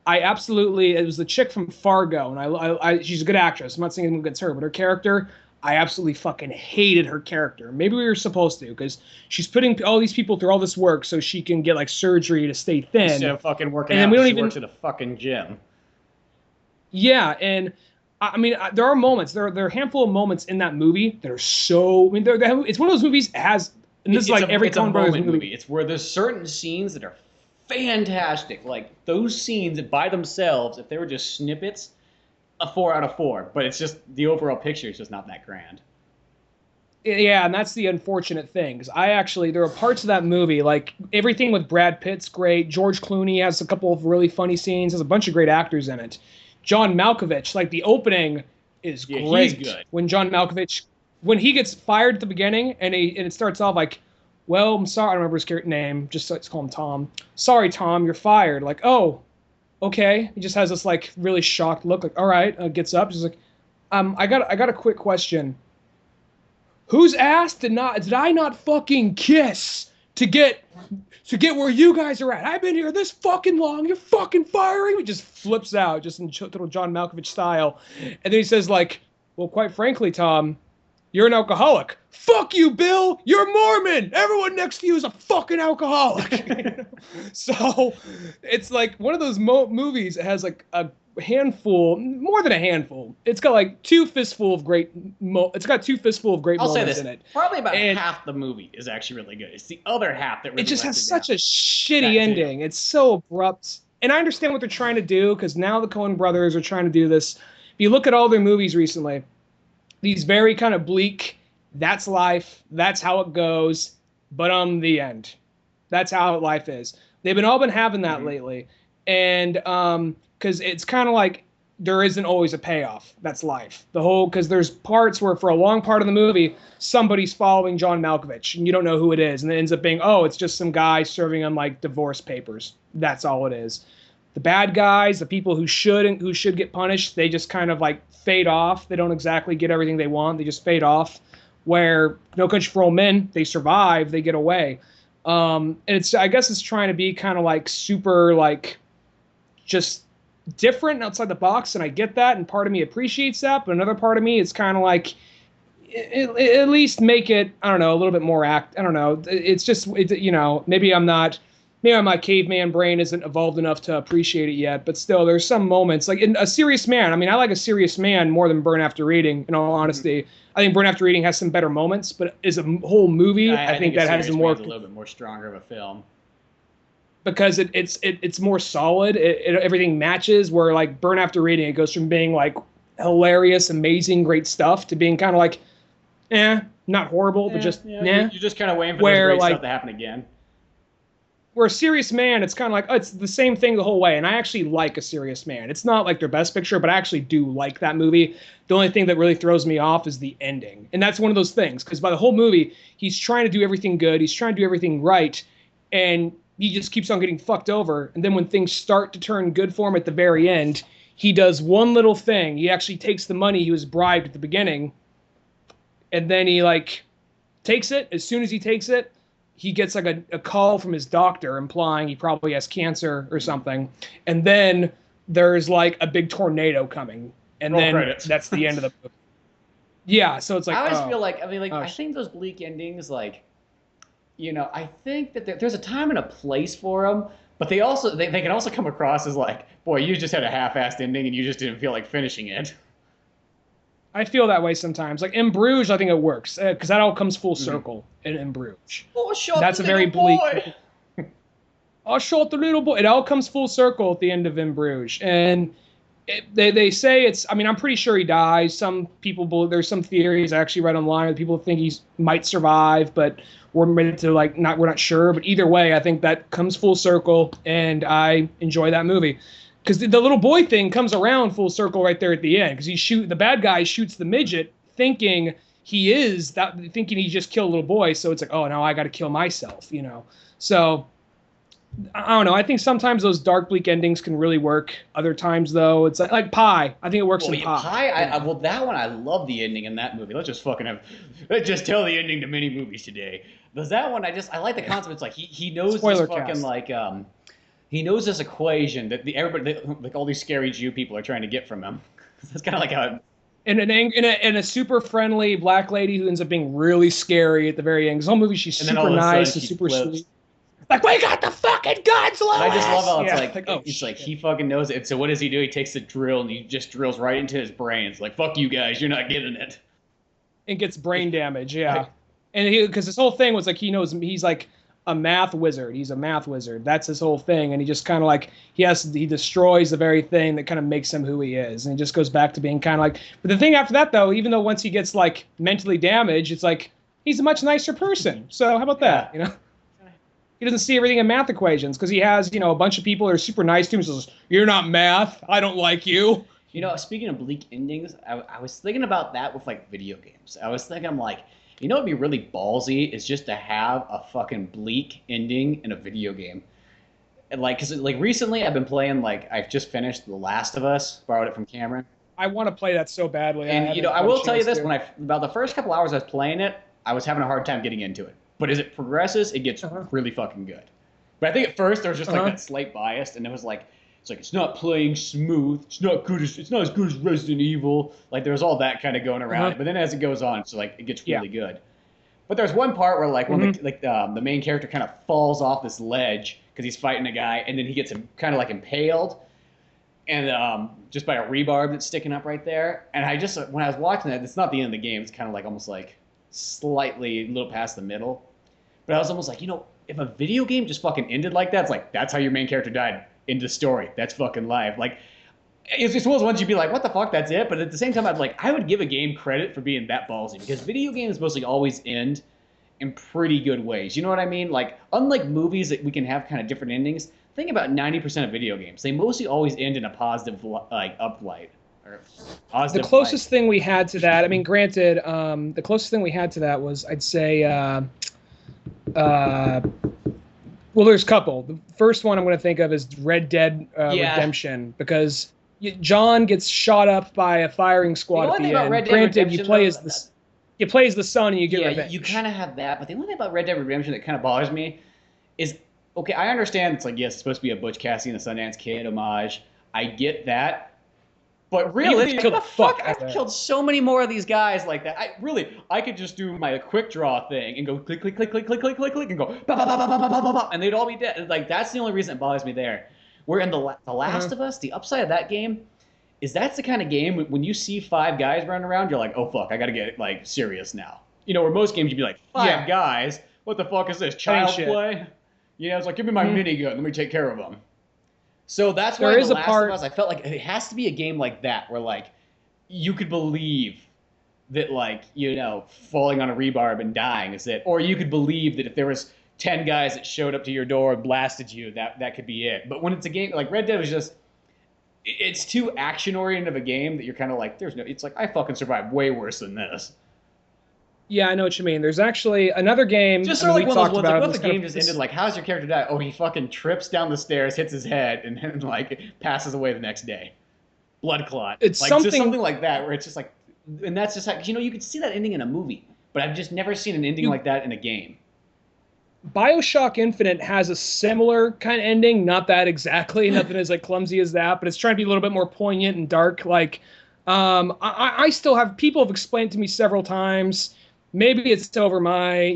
It was the chick from Fargo, and she's a good actress. I'm not saying anything against her, but her character, I absolutely fucking hated her character. Maybe we were supposed to, because she's putting all these people through all this work so she can get like surgery to stay thin. Instead of fucking working out, she works at a fucking gym. Yeah, and I mean, there are moments. There are a handful of moments in that movie that are so. I mean, it's one of those movies that has. And this is like every Coen Brothers movie. It's where there's certain scenes that are fantastic. Like those scenes by themselves, if they were just snippets, a 4 out of 4. But it's just the overall picture is just not that grand. Yeah, and that's the unfortunate thing. Because there are parts of that movie, like everything with Brad Pitt's great. George Clooney has a couple of really funny scenes. There's a bunch of great actors in it. John Malkovich, like the opening is great. He's good. When he gets fired at the beginning and it starts off like, well, I'm sorry, I don't remember his character name, just let's call him Tom. Sorry, Tom, you're fired. Like, oh, okay. He just has this like really shocked look, like, all right, gets up, just like, I got a quick question. Whose ass did I not fucking kiss to get where you guys are at? I've been here this fucking long. You're fucking firing me. Just flips out, just in total John Malkovich style, and then he says like, well, quite frankly, Tom, you're an alcoholic. Fuck you, Bill. You're Mormon. Everyone next to you is a fucking alcoholic. So it's like one of those movies that has like a handful, more than a handful. It's got like 2 fistful of great. It's got 2 fistful of great moments in it. Probably about half the movie is actually really good. It's the other half that really. It just has such a shitty ending. It's so abrupt. And I understand what they're trying to do because now the Coen brothers are trying to do this. If you look at all their movies recently, these very kind of bleak, that's life, that's how it goes, but the end. That's how life is. They've all been having that lately. And because it's kind of like there isn't always a payoff. That's life. Because there's parts where for a long part of the movie, somebody's following John Malkovich, and you don't know who it is. And it ends up being, it's just some guy serving him like divorce papers. That's all it is. The bad guys, the people who should get punished, they just kind of like fade off. They don't exactly get everything they want. They just fade off. Where No Country for Old Men, they survive, they get away. And I guess it's trying to be kind of like super like just different outside the box, and I get that, and part of me appreciates that, but another part of me is kind of like at least make it, I don't know, a little bit more I don't know. It's just maybe my caveman brain isn't evolved enough to appreciate it yet, but still, there's some moments. Like in A Serious Man, I mean, I like A Serious Man more than Burn After Reading, in all honesty. I think Burn After Reading has some better moments, but as a whole movie, I think that has a little bit more stronger of a film. Because it's more solid. Everything matches, where like Burn After Reading, it goes from being like hilarious, amazing, great stuff to being kind of like, not horrible, but just, You're just kind of waiting for the great stuff to happen again. Where A Serious Man, it's kind of like, it's the same thing the whole way. And I actually like A Serious Man. It's not like their best picture, but I actually do like that movie. The only thing that really throws me off is the ending. And that's one of those things, because by the whole movie, he's trying to do everything good. He's trying to do everything right. And he just keeps on getting fucked over. And then when things start to turn good for him at the very end, he does one little thing. He actually takes the money he was bribed at the beginning, and then he like takes it. As soon as he takes it, he gets like a call from his doctor implying he probably has cancer or something. And then there's like a big tornado coming. And Roll then credits. that's the end of the movie. Yeah, so it's like I always feel like, I mean, like, I sh- think those bleak endings, like, you know, I think that there's a time and a place for them, but they can also come across as like, boy, you just had a half-assed ending and you just didn't feel like finishing it. I feel that way sometimes. Like in Bruges, I think it works because that all comes full circle in Bruges. Oh, shot That's the a very little bleak. boy. I shot the little boy. It all comes full circle at the end of In Bruges, and they say it's. I mean, I'm pretty sure he dies. Some people believe there's some theories I actually read online that people think he might survive, but we're meant to like not. We're not sure. But either way, I think that comes full circle, and I enjoy that movie. Because the little boy thing comes around full circle right there at the end. Because the bad guy shoots the midget, thinking thinking he just killed a little boy. So it's like, oh, now I got to kill myself, you know. So I don't know. I think sometimes those dark, bleak endings can really work. Other times, though, it's like Pi. I think it works Well, in yeah, Pi. well, that one, I love the ending in that movie. Let's just tell the ending to many movies today. Because that one, I like the concept. It's like he knows Spoiler this fucking cast. like he knows this equation that like all these scary Jew people are trying to get from him. That's kind of like a And a super friendly black lady who ends up being really scary at the very end. Because the whole movie she's and then super all of a nice sudden and she super flips. sweet. Like, we got the fucking guns, Lois! And I just love how it's Yeah, like oh, it's like shit. he fucking knows it. So what does he do? He takes the drill and he just drills right into his brain. It's like, fuck you guys, you're not getting it. And gets brain damage, yeah. Right. And because his whole thing was like he knows he's like a math wizard. He's a math wizard. That's his whole thing. And he just kind of like he destroys the very thing that kind of makes him who he is. And he just goes back to being kind of like. But the thing after that, though, even though once he gets like mentally damaged, it's like he's a much nicer person. So how about that? You know. He doesn't see everything in math equations because he has, a bunch of people that are super nice to him. Says, "You're not math. I don't like you." You know, speaking of bleak endings, I was thinking about that with like video games. I was thinking, I'm like, you know, what'd be really ballsy is just to have a fucking bleak ending in a video game. And like, cause like recently I've been playing like I've just finished The Last of Us, borrowed it from Cameron. I want to play that so badly. And you know, I will tell you this: when about the first couple hours I was playing it, I was having a hard time getting into it. But as it progresses, it gets really fucking good. But I think at first there was just like that slight bias, and it was like it's not playing smooth, it's not as good as Resident Evil. Like there was all that kind of going around it. But then as it goes on, so like it gets really good. But there's one part where like when the main character kind of falls off this ledge because he's fighting a guy, and then he gets him kind of like impaled. And just by a rebarb that's sticking up right there. And I just, when I was watching that, it's not the end of the game. It's kind of like almost like slightly a little past the middle. But I was almost like, if a video game just fucking ended like that, it's like, that's how your main character died. End of story. That's fucking life. Like, it's just one of those ones you'd be like, what the fuck, that's it? But at the same time, I would give a game credit for being that ballsy. Because video games mostly always end in pretty good ways. You know what I mean? Like, unlike movies that we can have kind of different endings, think about 90% of video games. They mostly always end in a positive, like, uplight. Or positive the closest light. thing we had to that, I mean, granted, the closest thing we had to that was, I'd say, well, there's a couple. The first one I'm going to think of is Red Dead Redemption, because John gets shot up by a firing squad at the end. Granted, you play as the son and you get revenge. You kind of have that. But the only thing about Red Dead Redemption that kind of bothers me is, okay, I understand it's like, yes, it's supposed to be a Butch Cassidy and the Sundance Kid homage. I get that. But really, kill the fuck out of I've that. killed so many more of these guys like that. I could just do my quick draw thing and go click, click, click, click, click, click, click, click, and go, bah, bah, bah, bah, bah, bah, bah, bah, and they'd all be dead. Like, that's the only reason it bothers me there. Where in The Last of Us, the upside of that game is that's the kind of game when you see 5 guys running around, you're like, oh, fuck, I got to get, like, serious now. Where most games you'd be like, 5 guys? What the fuck is this, child's play? It's like, give me my minigun, let me take care of them. So that's why The Last of Us, I felt like it has to be a game like that where, like, you could believe that, like, falling on a rebarb and dying is it. Or you could believe that if there was 10 guys that showed up to your door and blasted you, that could be it. But when it's a game, like Red Dead was just, it's too action-oriented of a game that you're kind of like, it's like, I fucking survived way worse than this. Yeah, I know what you mean. There's actually another game. Just I sort of mean, like we one of those talked ones, like about it. what if the game just ended like, how's your character die? Oh, he fucking trips down the stairs, hits his head, and then like passes away the next day. Blood clot. It's Like just something something like that, where it's just like, and that's just how, you could see that ending in a movie, but I've just never seen an ending you like that in a game. Bioshock Infinite has a similar kind of ending, not that exactly, nothing as like clumsy as that, but it's trying to be a little bit more poignant and dark. Like, I still have people have explained to me several times. Maybe it's over my,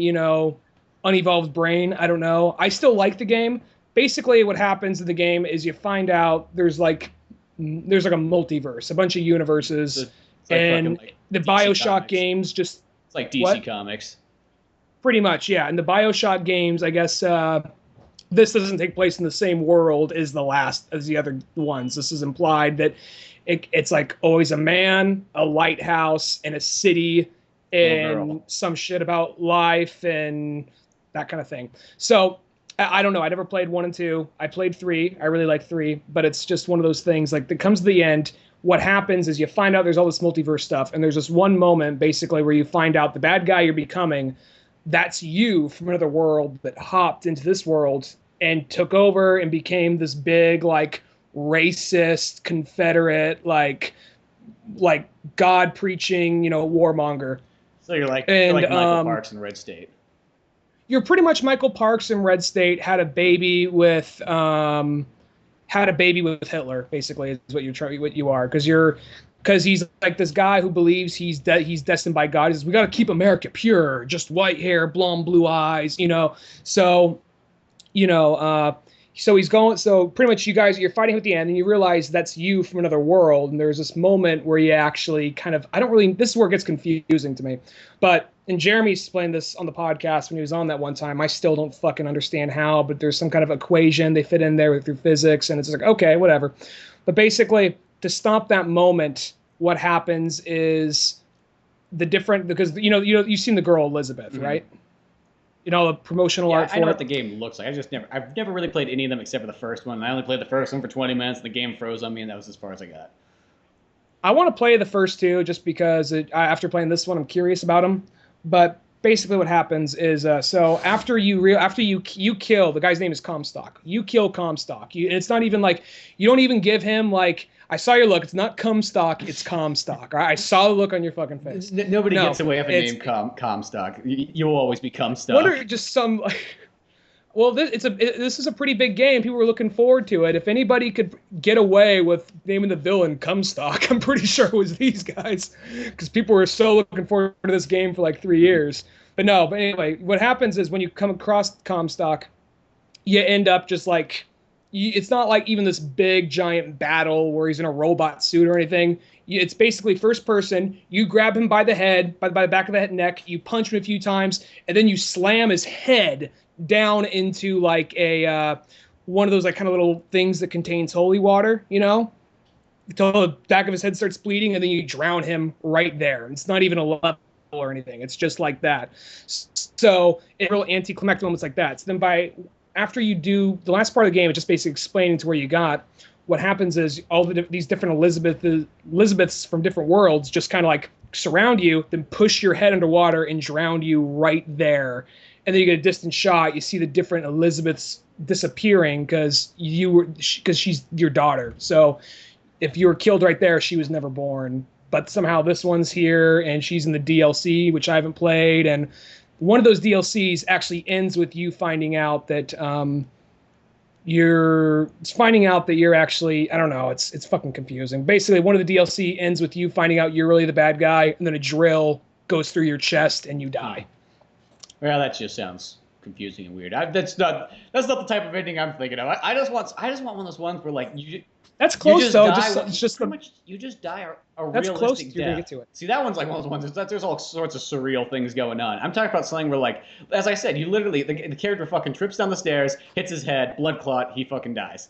unevolved brain. I don't know. I still like the game. Basically, what happens in the game is you find out there's like a multiverse, a bunch of universes, It's like fucking and like the DC Bioshock Comics. games just It's like DC what? Comics. Pretty much, yeah. And the Bioshock games, I guess, this doesn't take place in the same world as the other ones. This is implied that it's like always a man, a lighthouse, and a city, and some shit about life and that kind of thing. So I don't know. I never played 1 and 2. I played 3. I really like 3, but it's just one of those things. Like, that comes to the end. What happens is you find out there's all this multiverse stuff, and there's this one moment basically where you find out the bad guy you're becoming, that's you from another world that hopped into this world and took over and became this big, like, racist, Confederate, like God preaching, warmonger. So you're like Michael Parks in Red State. You're pretty much Michael Parks in Red State, had a baby with Hitler, basically, is what you are, because he's like this guy who believes he's destined by God. He says, we got to keep America pure, just white hair, blonde, blue eyes, So, so he's going. So pretty much, you're fighting at the end, and you realize that's you from another world. And there's this moment where you actually kind of, this is where it gets confusing to me, but. And Jeremy explained this on the podcast when he was on that one time. I still don't fucking understand how, but there's some kind of equation they fit in there through physics, and it's like, okay, whatever. But basically, to stop that moment, what happens is because you've seen the girl Elizabeth, mm-hmm. right? The promotional art for I know what the game looks like. I've never really played any of them except for the first one. I only played the first one for 20 minutes, and the game froze on me, and that was as far as I got. I want to play the first two just because after playing this one, I'm curious about them. But basically what happens is, so after you kill, the guy's name is Comstock. You kill Comstock. And it's not even like, you don't even give him like, I saw your look. It's not Comstock, it's Comstock. Right? I saw the look on your fucking face. Nobody gets away with a name Comstock. You will always be Comstock. What are just some... Well, this is a pretty big game. People were looking forward to it. If anybody could get away with naming the villain Comstock, I'm pretty sure it was these guys, because people were so looking forward to this game for like 3 years. But anyway, what happens is when you come across Comstock, you end up just like, it's not like even this big giant battle where he's in a robot suit or anything. It's basically first person. You grab him by the head, by the back of the neck. You punch him a few times, and then you slam his head down into like a one of those like kind of little things that contains holy water, until the back of his head starts bleeding, and then you drown him right there. It's not even a level or anything. It's just like that. So it's real anticlimactic moments like that. So then after you do the last part of the game, it's just basically explaining to where you got. What happens is all these different Elizabeths from different worlds just kind of like surround you, then push your head underwater and drown you right there. And then you get a distant shot. You see the different Elizabeths disappearing because she's your daughter. So if you were killed right there, she was never born. But somehow this one's here, and she's in the DLC, which I haven't played. And one of those DLCs actually ends with you finding out that you're actually, I don't know. It's fucking confusing. Basically, one of the DLC ends with you finding out you're really the bad guy, and then a drill goes through your chest and you die. Well, that just sounds confusing and weird. That's not the type of ending I'm thinking of. I just want one of those ones where like you. That's close though. You just die a that's realistic close. death. You're gonna get to it. See, that one's like one of those ones. There's all sorts of surreal things going on. I'm talking about something where, like, as I said, you literally the character fucking trips down the stairs, hits his head, blood clot, he fucking dies.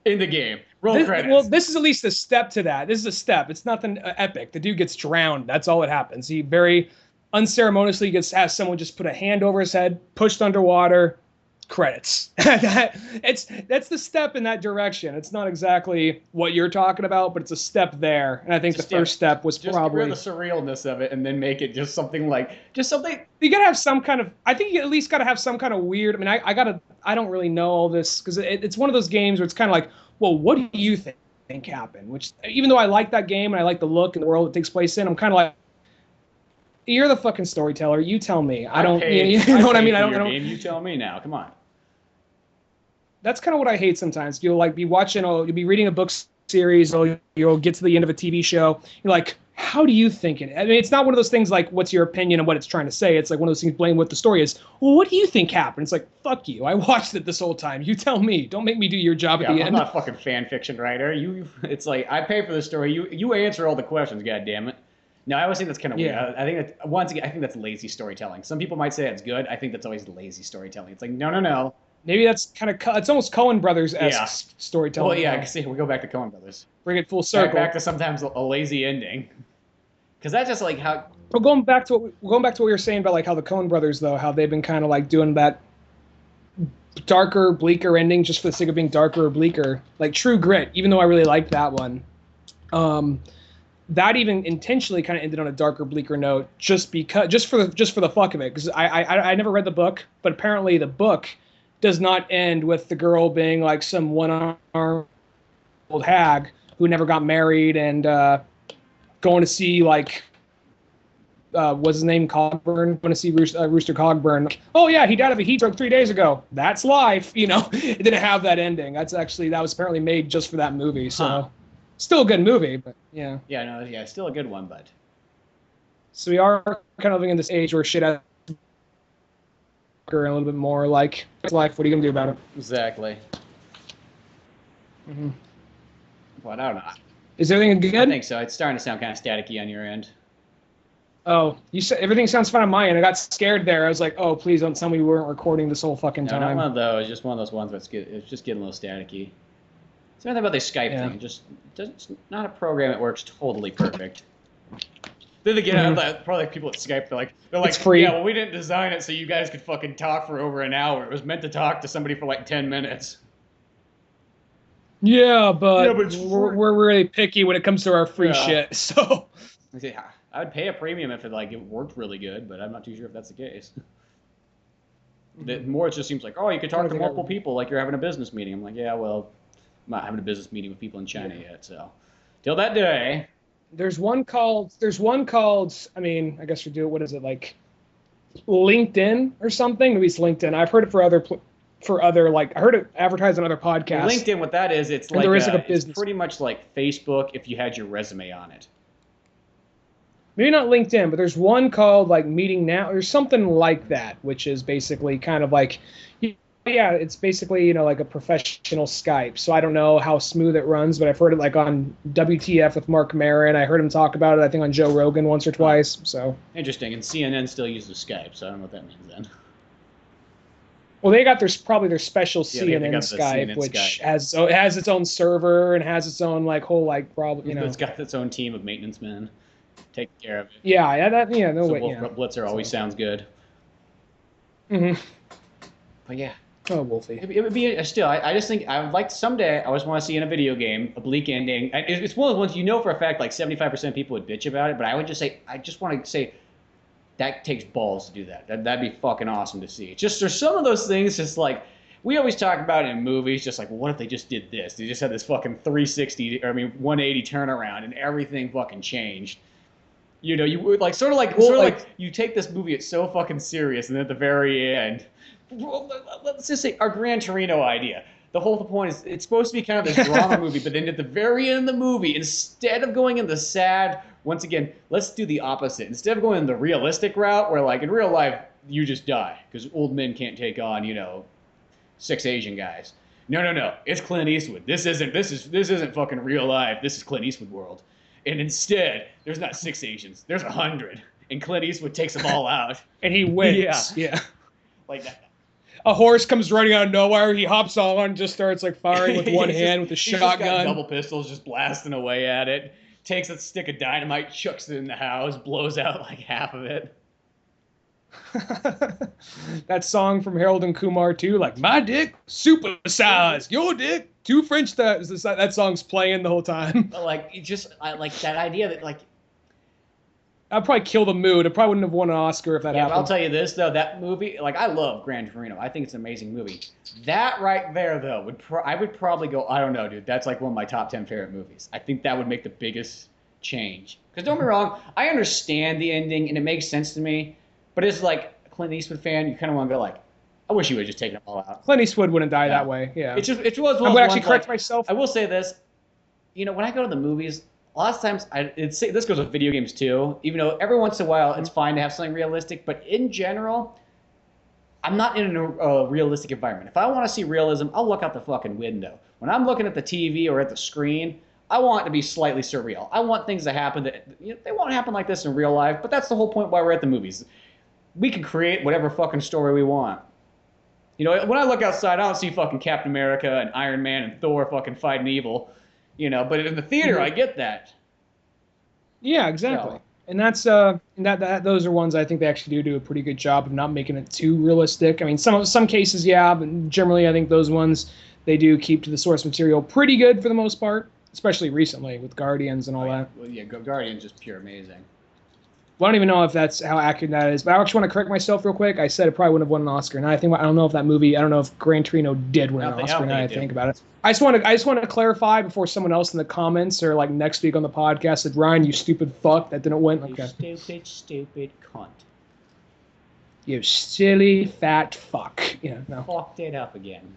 In the game. Roll credits. Well, this is at least a step to that. This is a step. It's nothing epic. The dude gets drowned. That's all that happens. He very unceremoniously has someone just put a hand over his head, pushed underwater, credits. That's the step in that direction. It's not exactly what you're talking about, but it's a step there. And I think the first step was just probably get rid of the surrealness of it, and then make it just something like you gotta have some kind of. I think you at least gotta have some kind of weird. I mean, I don't really know all this because it's one of those games where it's kind of like, well, what do you think happened? Which, even though I like that game and I like the look and the world it takes place in, I'm kind of like, you're the fucking storyteller. You tell me. I don't. You know what I mean? I don't. Game, you tell me now. Come on. That's kind of what I hate sometimes. You'll like be watching, you'll be reading a book series, or you'll get to the end of a TV show. You're like, how do you think it? I mean, it's not one of those things like, what's your opinion and what it's trying to say. It's like one of those things, blame what the story is. Well, what do you think happened? It's like, fuck you. I watched it this whole time. You tell me. Don't make me do your job at the end. I'm not a fucking fan fiction writer. It's like, I pay for the story. You answer all the questions. God damn it. No, I always think that's kind of weird. I think that once again, I think that's lazy storytelling. Some people might say it's good. I think that's always lazy storytelling. It's like, no. Maybe that's kind of, it's almost Cohen Brothers-esque storytelling. Well, yeah, see, we go back to Cohen Brothers. Bring it full circle. Back to sometimes a lazy ending. Because that's just like how... Well, going back to what we were saying about like how the Coen brothers, though, how they've been kind of like doing that darker, bleaker ending just for the sake of being darker or bleaker. Like True Grit, even though I really liked that one. That even intentionally kind of ended on a darker, bleaker note just for the fuck of it. Because I never read the book, but apparently the book does not end with the girl being like some one-armed old hag who never got married and going to see like what's his name, Cogburn, going to see Rooster Cogburn. Oh yeah, he died of a heat stroke 3 days ago. That's life, you know. It didn't have that ending. That was apparently made just for that movie. So still a good movie, but yeah. Yeah, still a good one, but. So we are kind of living in this age where shit has and a little bit more like it's life. What are you gonna do about it? Exactly. Mm-hmm. But I don't know. Is everything good? I think so. It's starting to sound kind of staticky on your end. Oh, you said everything sounds fine on my end. I got scared there. I was like, oh, please don't tell me we weren't recording this whole fucking time. No, not one of those. Just one of those ones that's it's just getting a little staticky. It's nothing about the Skype thing. It's not a program that works totally perfect. Then again, probably like people at Skype, they're like, it's free. Yeah, well, we didn't design it so you guys could fucking talk for over an hour. It was meant to talk to somebody for like 10 minutes. Yeah, but we're really picky when it comes to our free shit. So I would pay a premium if it worked really good, but I'm not too sure if that's the case. The more it just seems like, oh, you could talk to multiple people like you're having a business meeting. I'm like, yeah, well, I'm not having a business meeting with people in China yet, so till that day. There's one called. I mean, I guess we do it. What is it like? LinkedIn or something? Maybe it's LinkedIn. I've heard it for other like I heard it advertised on other podcasts. Well, LinkedIn, what that is, it's like there is like a business. It's pretty much like Facebook if you had your resume on it. Maybe not LinkedIn, but there's one called like Meeting Now or something like that, which is basically kind of like, yeah, it's basically, like a professional Skype. So I don't know how smooth it runs, but I've heard it like on WTF with Mark Maron. I heard him talk about it, I think, on Joe Rogan once or twice. So interesting. And CNN still uses Skype, so I don't know what that means then. Well, they got probably their special CNN Skype, which Skype. has its own server and has its own like whole like problem. It's got its own team of maintenance men taking care of it. Blitzer always sounds good. Mm-hmm. But yeah. Oh, Wolfie. It would be still. I just think I would like someday. I always want to see in a video game a bleak ending. It's one of the ones for a fact like 75% of people would bitch about it. But I would just say I just want to say. That takes balls to do that. That'd be fucking awesome to see. Just there's some of those things just like we always talk about in movies. Just like, well, what if they just did this? They just had this fucking 180 turnaround and everything fucking changed. You would like sort of like you take this movie, it's so fucking serious, and then at the very end, let's just say our Gran Torino idea. The whole point is it's supposed to be kind of this drama movie, but then at the very end of the movie, instead of going in the sad, once again, let's do the opposite. Instead of going in the realistic route, where like in real life you just die because old men can't take on 6 Asian guys. No, it's Clint Eastwood. This isn't fucking real life. This is Clint Eastwood world. And instead, there's not 6 Asians. There's 100, and Clint Eastwood takes them all out, and he wins. Yeah. Like that. A horse comes running out of nowhere. He hops on and just starts like firing with one hand with a shotgun. He's got double pistols, just blasting away at it. Takes a stick of dynamite, chucks it in the house, blows out like half of it. That song from Harold and Kumar too, like my dick super size, your dick two French thighs. That song's playing the whole time. But like, I like that idea that like. I'd probably kill the mood. It probably wouldn't have won an Oscar if that happened. But I'll tell you this though, that movie, like I love Gran Torino. I think it's an amazing movie. That right there though I would probably go. I don't know, dude. That's like one of my top 10 favorite movies. I think that would make the biggest change. Because don't be wrong, I understand the ending and it makes sense to me. But it's like a Clint Eastwood fan, you kind of want to go like, I wish he would have just taken them all out. Clint Eastwood wouldn't die that way. Yeah. It's one of those I would actually correct like, myself. I will say this. You know, when I go to the movies, a lot of times, this goes with video games too, even though every once in a while it's fine to have something realistic, but in general, I'm not in a realistic environment. If I want to see realism, I'll look out the fucking window. When I'm looking at the TV or at the screen, I want it to be slightly surreal. I want things to happen that, you know, they won't happen like this in real life, but that's the whole point why we're at the movies. We can create whatever fucking story we want. You know, when I look outside, I don't see fucking Captain America and Iron Man and Thor fucking fighting evil. You know, but in the theater, I get that. Yeah, exactly. So. And that's those are ones I think they actually do a pretty good job of not making it too realistic. I mean, some cases, yeah, but generally, I think those ones they do keep to the source material pretty good for the most part, especially recently with Guardians and all that. Well, yeah, Guardians just pure amazing. Well, I don't even know if that's how accurate that is, but I actually want to correct myself real quick. I said it probably wouldn't have won an Oscar. Now I don't know if that movie. I don't know if Gran Torino did win an Oscar. Now I think about it. I just want to clarify before someone else in the comments or like next week on the podcast said, Ryan, you stupid fuck, that didn't win. Okay. You stupid cunt. You silly fat fuck. Yeah, no. Fucked it up again.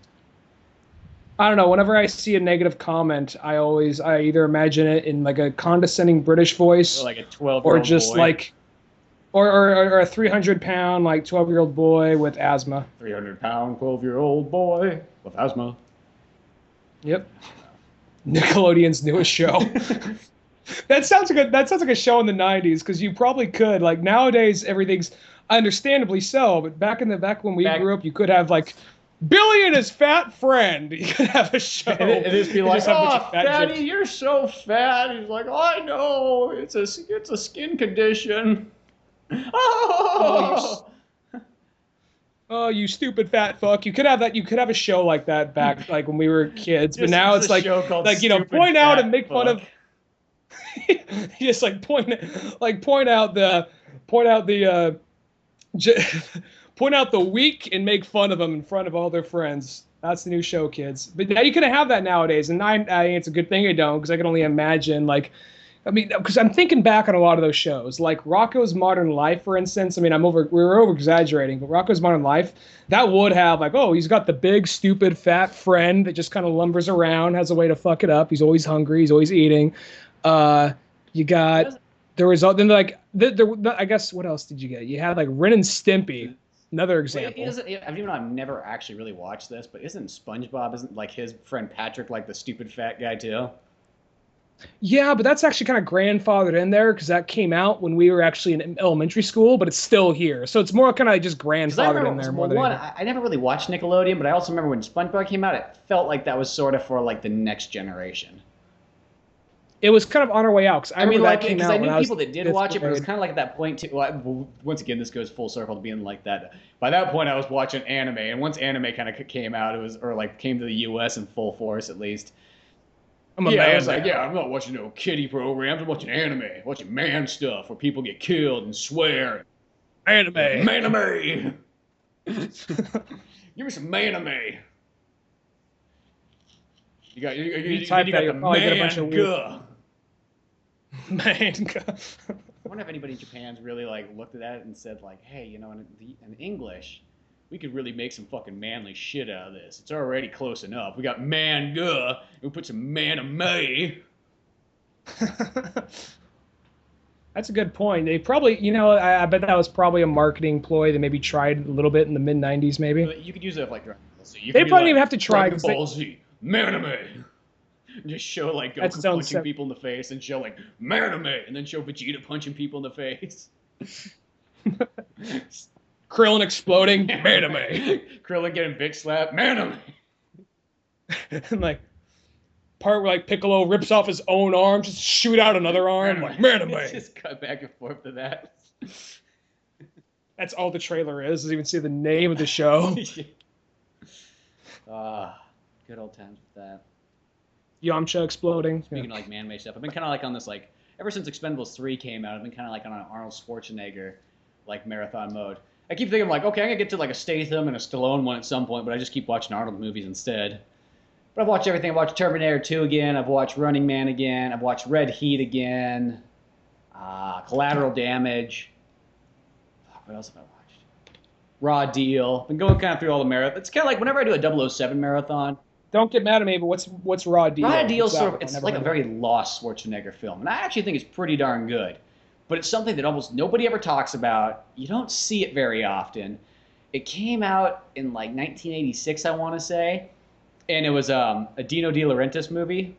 I don't know. Whenever I see a negative comment, I either imagine it in like a condescending British voice, or like a 12-year-old or just boy. like, or a 300-pound like 12-year-old boy with asthma. 300-pound 12-year-old boy with asthma. Yep. Nickelodeon's newest show. That sounds like a show in the 90s because you probably could like nowadays everything's understandably so, but back when we grew up, you could have like. Billy and his fat friend. You could have a show. It is be like, oh, fatty, you're so fat. He's like, oh, I know. It's a skin condition. Oh, you stupid fat fuck. You could have that. You could have a show like that back like when we were kids. But now it's like you know, point out and make fun of. Just like point out the. Point out the weak and make fun of them in front of all their friends. That's the new show, kids. But now you couldn't have that nowadays, and I think it's a good thing I don't, because I can only imagine, like, I mean, because I'm thinking back on a lot of those shows, like Rocko's Modern Life, for instance. I mean, we're over exaggerating, but Rocko's Modern Life, that would have like, oh, he's got the big, stupid, fat friend that just kind of lumbers around, has a way to fuck it up. He's always hungry. He's always eating. You got there was then like I guess what else did you get? You had like Ren and Stimpy. Another example. I've never actually really watched this, but isn't SpongeBob, like his friend Patrick, like the stupid fat guy too? Yeah, but that's actually kind of grandfathered in there because that came out when we were actually in elementary school, but it's still here. So it's more kind of just grandfathered in there more than anything. I never really watched Nickelodeon, but I also remember when SpongeBob came out, it felt like that was sort of for like the next generation. It was kind of on our way out. Cause I mean, like, because I knew people that did watch it, but it was kind of like at that point, too. Well, once again, this goes full circle to being like that. By that point, I was watching anime, and once anime kind of came out, came to the U.S. in full force, at least. I'm a man. I was like, I'm not watching no kiddie programs. I'm watching anime, watching man stuff where people get killed and swear. Anime. Manime. Give me some manime. You got the manga. Manga. I wonder if anybody in Japan's really like looked at that and said like, hey, you know, in English, we could really make some fucking manly shit out of this. It's already close enough. We got manga. We put some manime. That's a good point. They probably, you know, I bet that was probably a marketing ploy. They maybe tried a little bit in the mid '90s, maybe. You could use it like Dragon Ball Z. They probably even have to try. Ballsy, manime. Just show like Goku punching people in the face, and show like manime, and then show Vegeta punching people in the face. Krillin exploding, manime. Krillin getting bitch slapped, manime. And like part where like Piccolo rips off his own arm, just shoot out another arm, like manime. Just cut back and forth to that. That's all the trailer is. Doesn't even say the name of the show. Good old times with that. Yamcha exploding. Speaking of like man-made stuff, I've been kind of like on this like ever since Expendables 3 came out. I've been kind of like on an Arnold Schwarzenegger like marathon mode. I keep thinking like, okay, I'm gonna get to like a Statham and a Stallone one at some point, but I just keep watching Arnold movies instead. But I've watched everything. I've watched Terminator 2 again. I've watched Running Man again. I've watched Red Heat again. Collateral Damage. What else have I watched? Raw Deal. Been going kind of through all the marathons. It's kind of like whenever I do a 007 marathon. Don't get mad at me, but what's Raw Deal? Raw Deal sort of, it's like a very lost Schwarzenegger film, and I actually think it's pretty darn good. But it's something that almost nobody ever talks about. You don't see it very often. It came out in like 1986, I want to say, and it was a Dino De Laurentiis movie.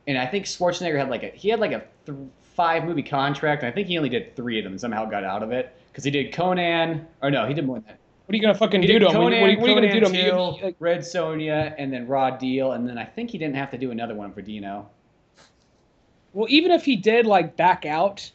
And I think Schwarzenegger had like a 5-movie contract, and I think he only did 3 of them and somehow got out of it because he did Conan, or no, he did more than that. What are you gonna fucking do to him? What are you gonna do to him? Like, Red Sonja, and then Raw Deal, and then I think he didn't have to do another one for Dino. Well, even if he did like back out,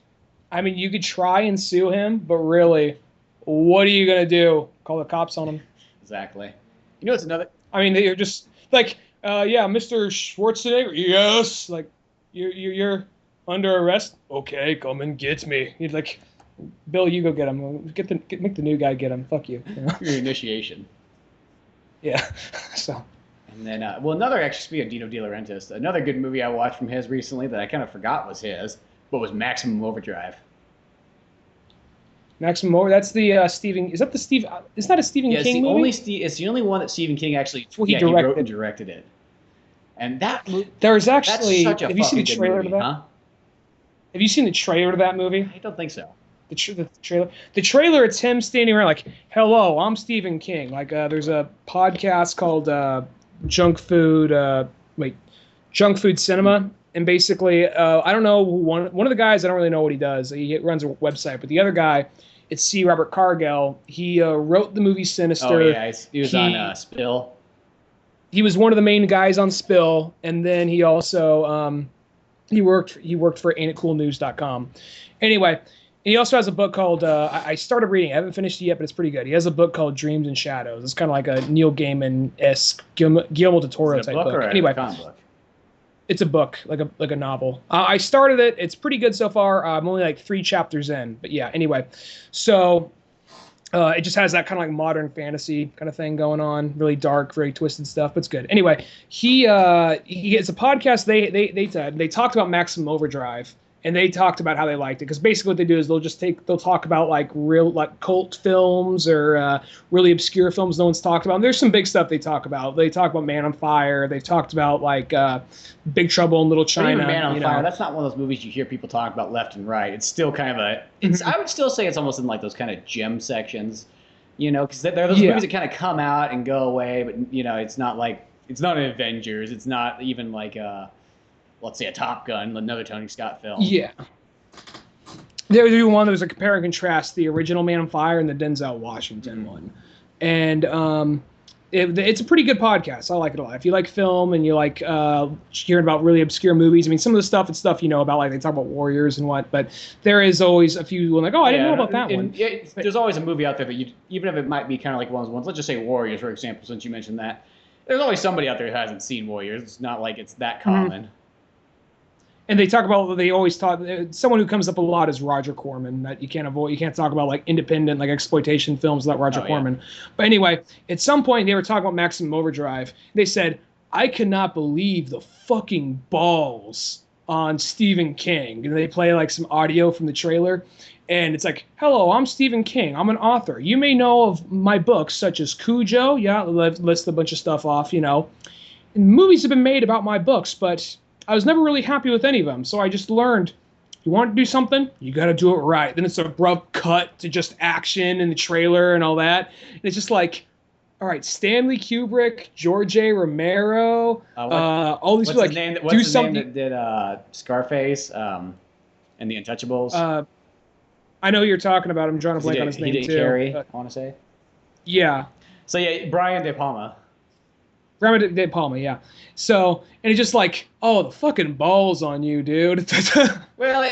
I mean, you could try and sue him, but really, what are you gonna do? Call the cops on him? Exactly. You know what's another? I mean, you're just like, yeah, Mr. Schwarzenegger, yes, like, you're under arrest. Okay, come and get me. You'd like, Bill, you go get him. Make the new guy get him. Fuck you. You know? Your initiation. Yeah. So. And then, well, another actually speaking of Dino De Laurentiis, another good movie I watched from his recently that I kind of forgot was his, but was Maximum Overdrive. Maximum Overdrive. That's the Stephen. Is that the Steve? It's not a Stephen King movie. It's the only one that Stephen King actually. Well, he wrote and directed it. And that movie. There's actually. That's such a have you seen the trailer movie, to that? huh? Have you seen the trailer to that movie? I don't think so. The trailer. The trailer. It's him standing around like, "Hello, I'm Stephen King." Like, there's a podcast called Junk Food. Junk Food Cinema. And basically, I don't know one of the guys. I don't really know what he does. He runs a website, but the other guy, it's C. Robert Cargill. He wrote the movie Sinister. Oh yeah, he was on Spill. He was one of the main guys on Spill, and then he also he worked for AintItCoolNews.com. Anyway, he also has a book called I started reading. I haven't finished it yet, but it's pretty good. He has a book called Dreams and Shadows. It's kind of like a Neil Gaiman-esque Guillermo del Toro type book. Anyway, book? It's a book, like a novel. I started it. It's pretty good so far. I'm only like 3 chapters in, but yeah. Anyway, so it just has that kind of like modern fantasy kind of thing going on. Really dark, very twisted stuff, but it's good. Anyway, he has a podcast. They talked about Maximum Overdrive, and they talked about how they liked it, because basically what they do is they'll talk about like real like cult films or really obscure films no one's talked about. And there's some big stuff they talk about. They talk about Man on Fire. They've talked about like Big Trouble in Little China. Even Man on Fire. That's not one of those movies you hear people talk about left and right. It's still kind of I would still say it's almost in like those kind of gem sections, because there are those movies that kind of come out and go away, but it's not an Avengers. It's not even like let's say a Top Gun, another Tony Scott film. Yeah. There was one that was a compare and contrast the original Man on Fire and the Denzel Washington one. And it's a pretty good podcast. I like it a lot. If you like film and you like hearing about really obscure movies, I mean, some of the stuff, it's stuff about, like they talk about warriors and what, but there is always a few like, oh, I didn't know about that one. There's always a movie out there that even if it might be kind of like one of those ones, let's just say Warriors, for example, since you mentioned that. There's always somebody out there who hasn't seen Warriors. It's not like it's that common. And they talk about, they always talk, someone who comes up a lot is Roger Corman, that you can't avoid. You can't talk about like independent, like exploitation films without Roger Corman. Yeah. But anyway, at some point they were talking about Maximum Overdrive. They said, I cannot believe the fucking balls on Stephen King. And they play like some audio from the trailer. And it's like, hello, I'm Stephen King. I'm an author. You may know of my books such as Cujo. Yeah, list a bunch of stuff off, And movies have been made about my books, but I was never really happy with any of them, so I just learned, you want to do something, you got to do it right. Then it's an abrupt cut to just action in the trailer and all that. And it's just like, all right, Stanley Kubrick, George A. Romero, all these people, like, do something. Name that did Scarface and The Untouchables? I know who you're talking about. I'm drawing a blank on his name, too. He did Carrie, I want to say. Yeah. So, yeah, Brian De Palma. Brian De Palma, yeah. So, and it's just like, oh, the fucking balls on you, dude. Well,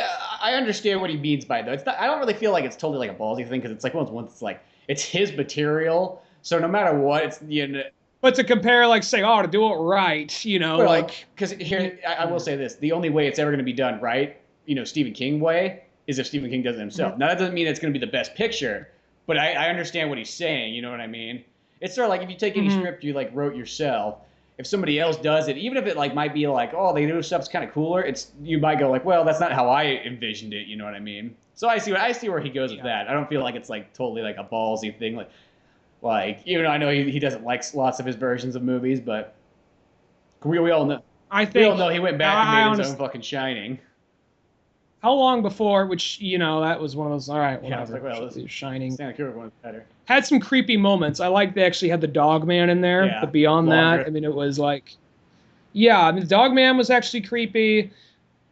I understand what he means by it, though. It's not, I don't really feel like it's totally like a ballsy thing because it's like once it's like it's his material, so no matter what, it's But to compare, like, say, oh, to do it right, well, like, because here I will say this: the only way it's ever going to be done right, Stephen King way, is if Stephen King does it himself. Now that doesn't mean it's going to be the best picture, but I understand what he's saying. You know what I mean? It's sort of like if you take any script you like wrote yourself. If somebody else does it, even if it like might be like, oh, they do stuff's kind of cooler, you might go like, well, that's not how I envisioned it. You know what I mean? So I see where he goes with that. I don't feel like it's like totally like a ballsy thing. Like even though I know he doesn't like lots of his versions of movies, but we all know. We all know he went back and made his own fucking Shining. How long before? Which that was one of those. All right, whatever. Yeah, I was like, well, Shining. Stanley Kubrick one's better. Had some creepy moments. I like they actually had the Dog Man in there, but beyond that, I mean, it was like, I mean, the Dog Man was actually creepy.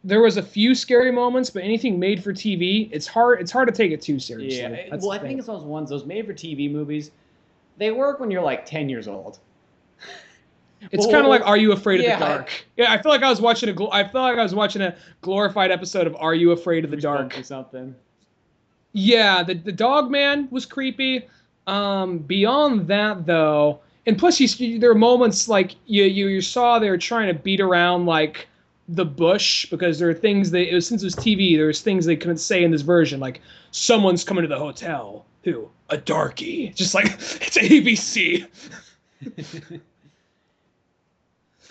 There was a few scary moments, but anything made for TV, it's hard to take it too seriously. Yeah, well, I think it's those made for TV movies. They work when you're like 10 years old. It's kind of like Are You Afraid of the Dark? I feel like I was watching a glorified episode of Are You Afraid of the Dark or something. Yeah, the Dog Man was creepy. Beyond that though, and plus there are moments like you saw they were trying to beat around like the bush because there are things since it was TV, there's things they couldn't say in this version, like someone's coming to the hotel. Who? A darkie. Just like it's ABC.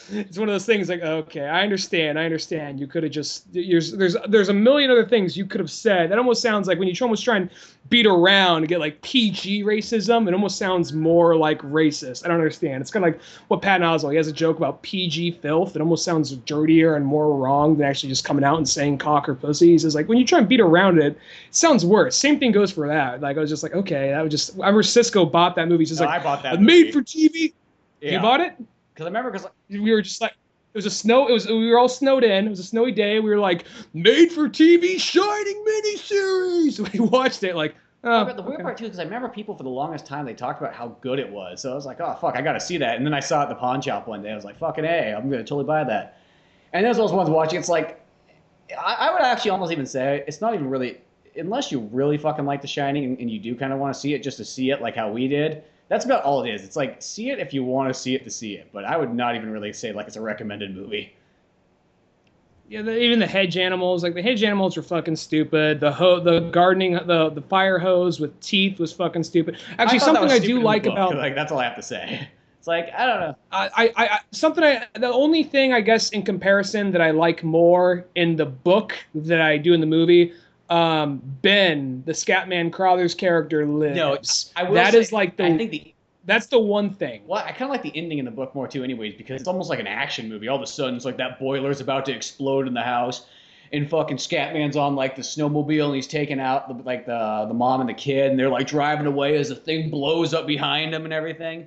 It's one of those things like, okay, I understand. You could have just there's a million other things you could have said. That almost sounds like when you almost try and beat around to get like PG racism, it almost sounds more like racist. I don't understand. It's kind of like what Patton Oswalt, he has a joke about PG filth. It almost sounds dirtier and more wrong than actually just coming out and saying cock or pussy. He says like when you try and beat around it, it sounds worse. Same thing goes for that. Like I was just like, okay, I remember Cisco bought that movie. He's just I bought that movie. Made for TV. Yeah. You bought it? Because I remember, we were just like, we were all snowed in. It was a snowy day. We were like, made for TV Shining miniseries. We watched it like. But the weird part too, because I remember people for the longest time they talked about how good it was. So I was like, oh fuck, I got to see that. And then I saw it at the pawn shop one day. I was like, fucking A, I'm gonna totally buy that. And there's those ones watching. It's like, I would actually almost even say it's not even really, unless you really fucking like The Shining and you do kind of want to see it just to see it like how we did. That's about all it is. It's like, see it if you want to see it to see it. But I would not even really say, like, it's a recommended movie. Yeah, even the hedge animals. Like, the hedge animals were fucking stupid. The gardening, the fire hose with teeth was fucking stupid. Actually, something I do like about... Like, that's all I have to say. It's like, I don't know. The only thing, I guess, in comparison that I like more in the book than I do in the movie... Ben, the Scatman Crothers character, lives. No, I will say, that's the one thing. Well, I kind of like the ending in the book more too, anyways, because it's almost like an action movie. All of a sudden, it's like that boiler's about to explode in the house, and fucking Scatman's on like the snowmobile, and he's taking out the mom and the kid, and they're like driving away as the thing blows up behind them and everything.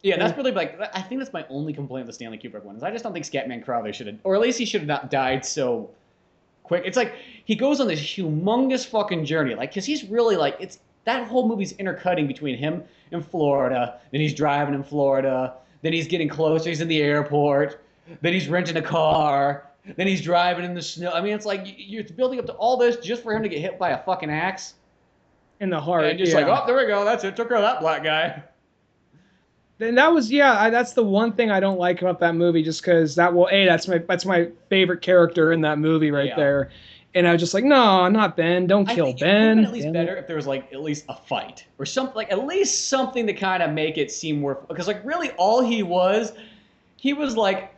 Yeah, that's really like, I think that's my only complaint with the Stanley Kubrick one, is I just don't think Scatman Crothers should have, or at least he should have not died so quick. It's like he goes on this humongous fucking journey, like, because he's really like, it's that whole movie's intercutting between him in Florida, then he's driving in Florida, then he's getting closer, he's in the airport, then he's renting a car, then he's driving in the snow. I mean, it's like you're building up to all this just for him to get hit by a fucking axe in the heart, and just like, oh, there we go, that's it, took care of that black guy. And that was, that's the one thing I don't like about that movie, just because that's my favorite character in that movie right there. And I was just like, no, not Ben. Don't kill Ben. It would have been at least better if there was like at least a fight or something, like at least something to kind of make it seem worth. Because like really all he was like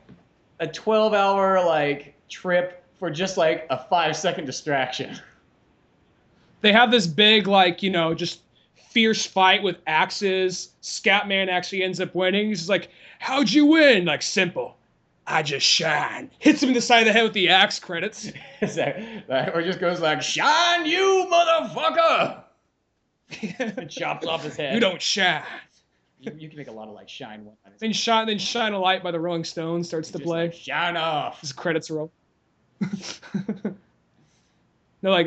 a 12-hour like trip for just like a 5-second distraction. They have this big like just fierce fight with axes. Scatman actually ends up winning. He's just like, how'd you win? Like, simple. I just shine. Hits him in the side of the head with the axe, credits. Or just goes like, shine you, motherfucker! And chops off his head. You don't shine. You can make a lot of like shine one. Then Shine a Light by the Rolling Stones starts to play. Like, shine off. His credits roll. Shine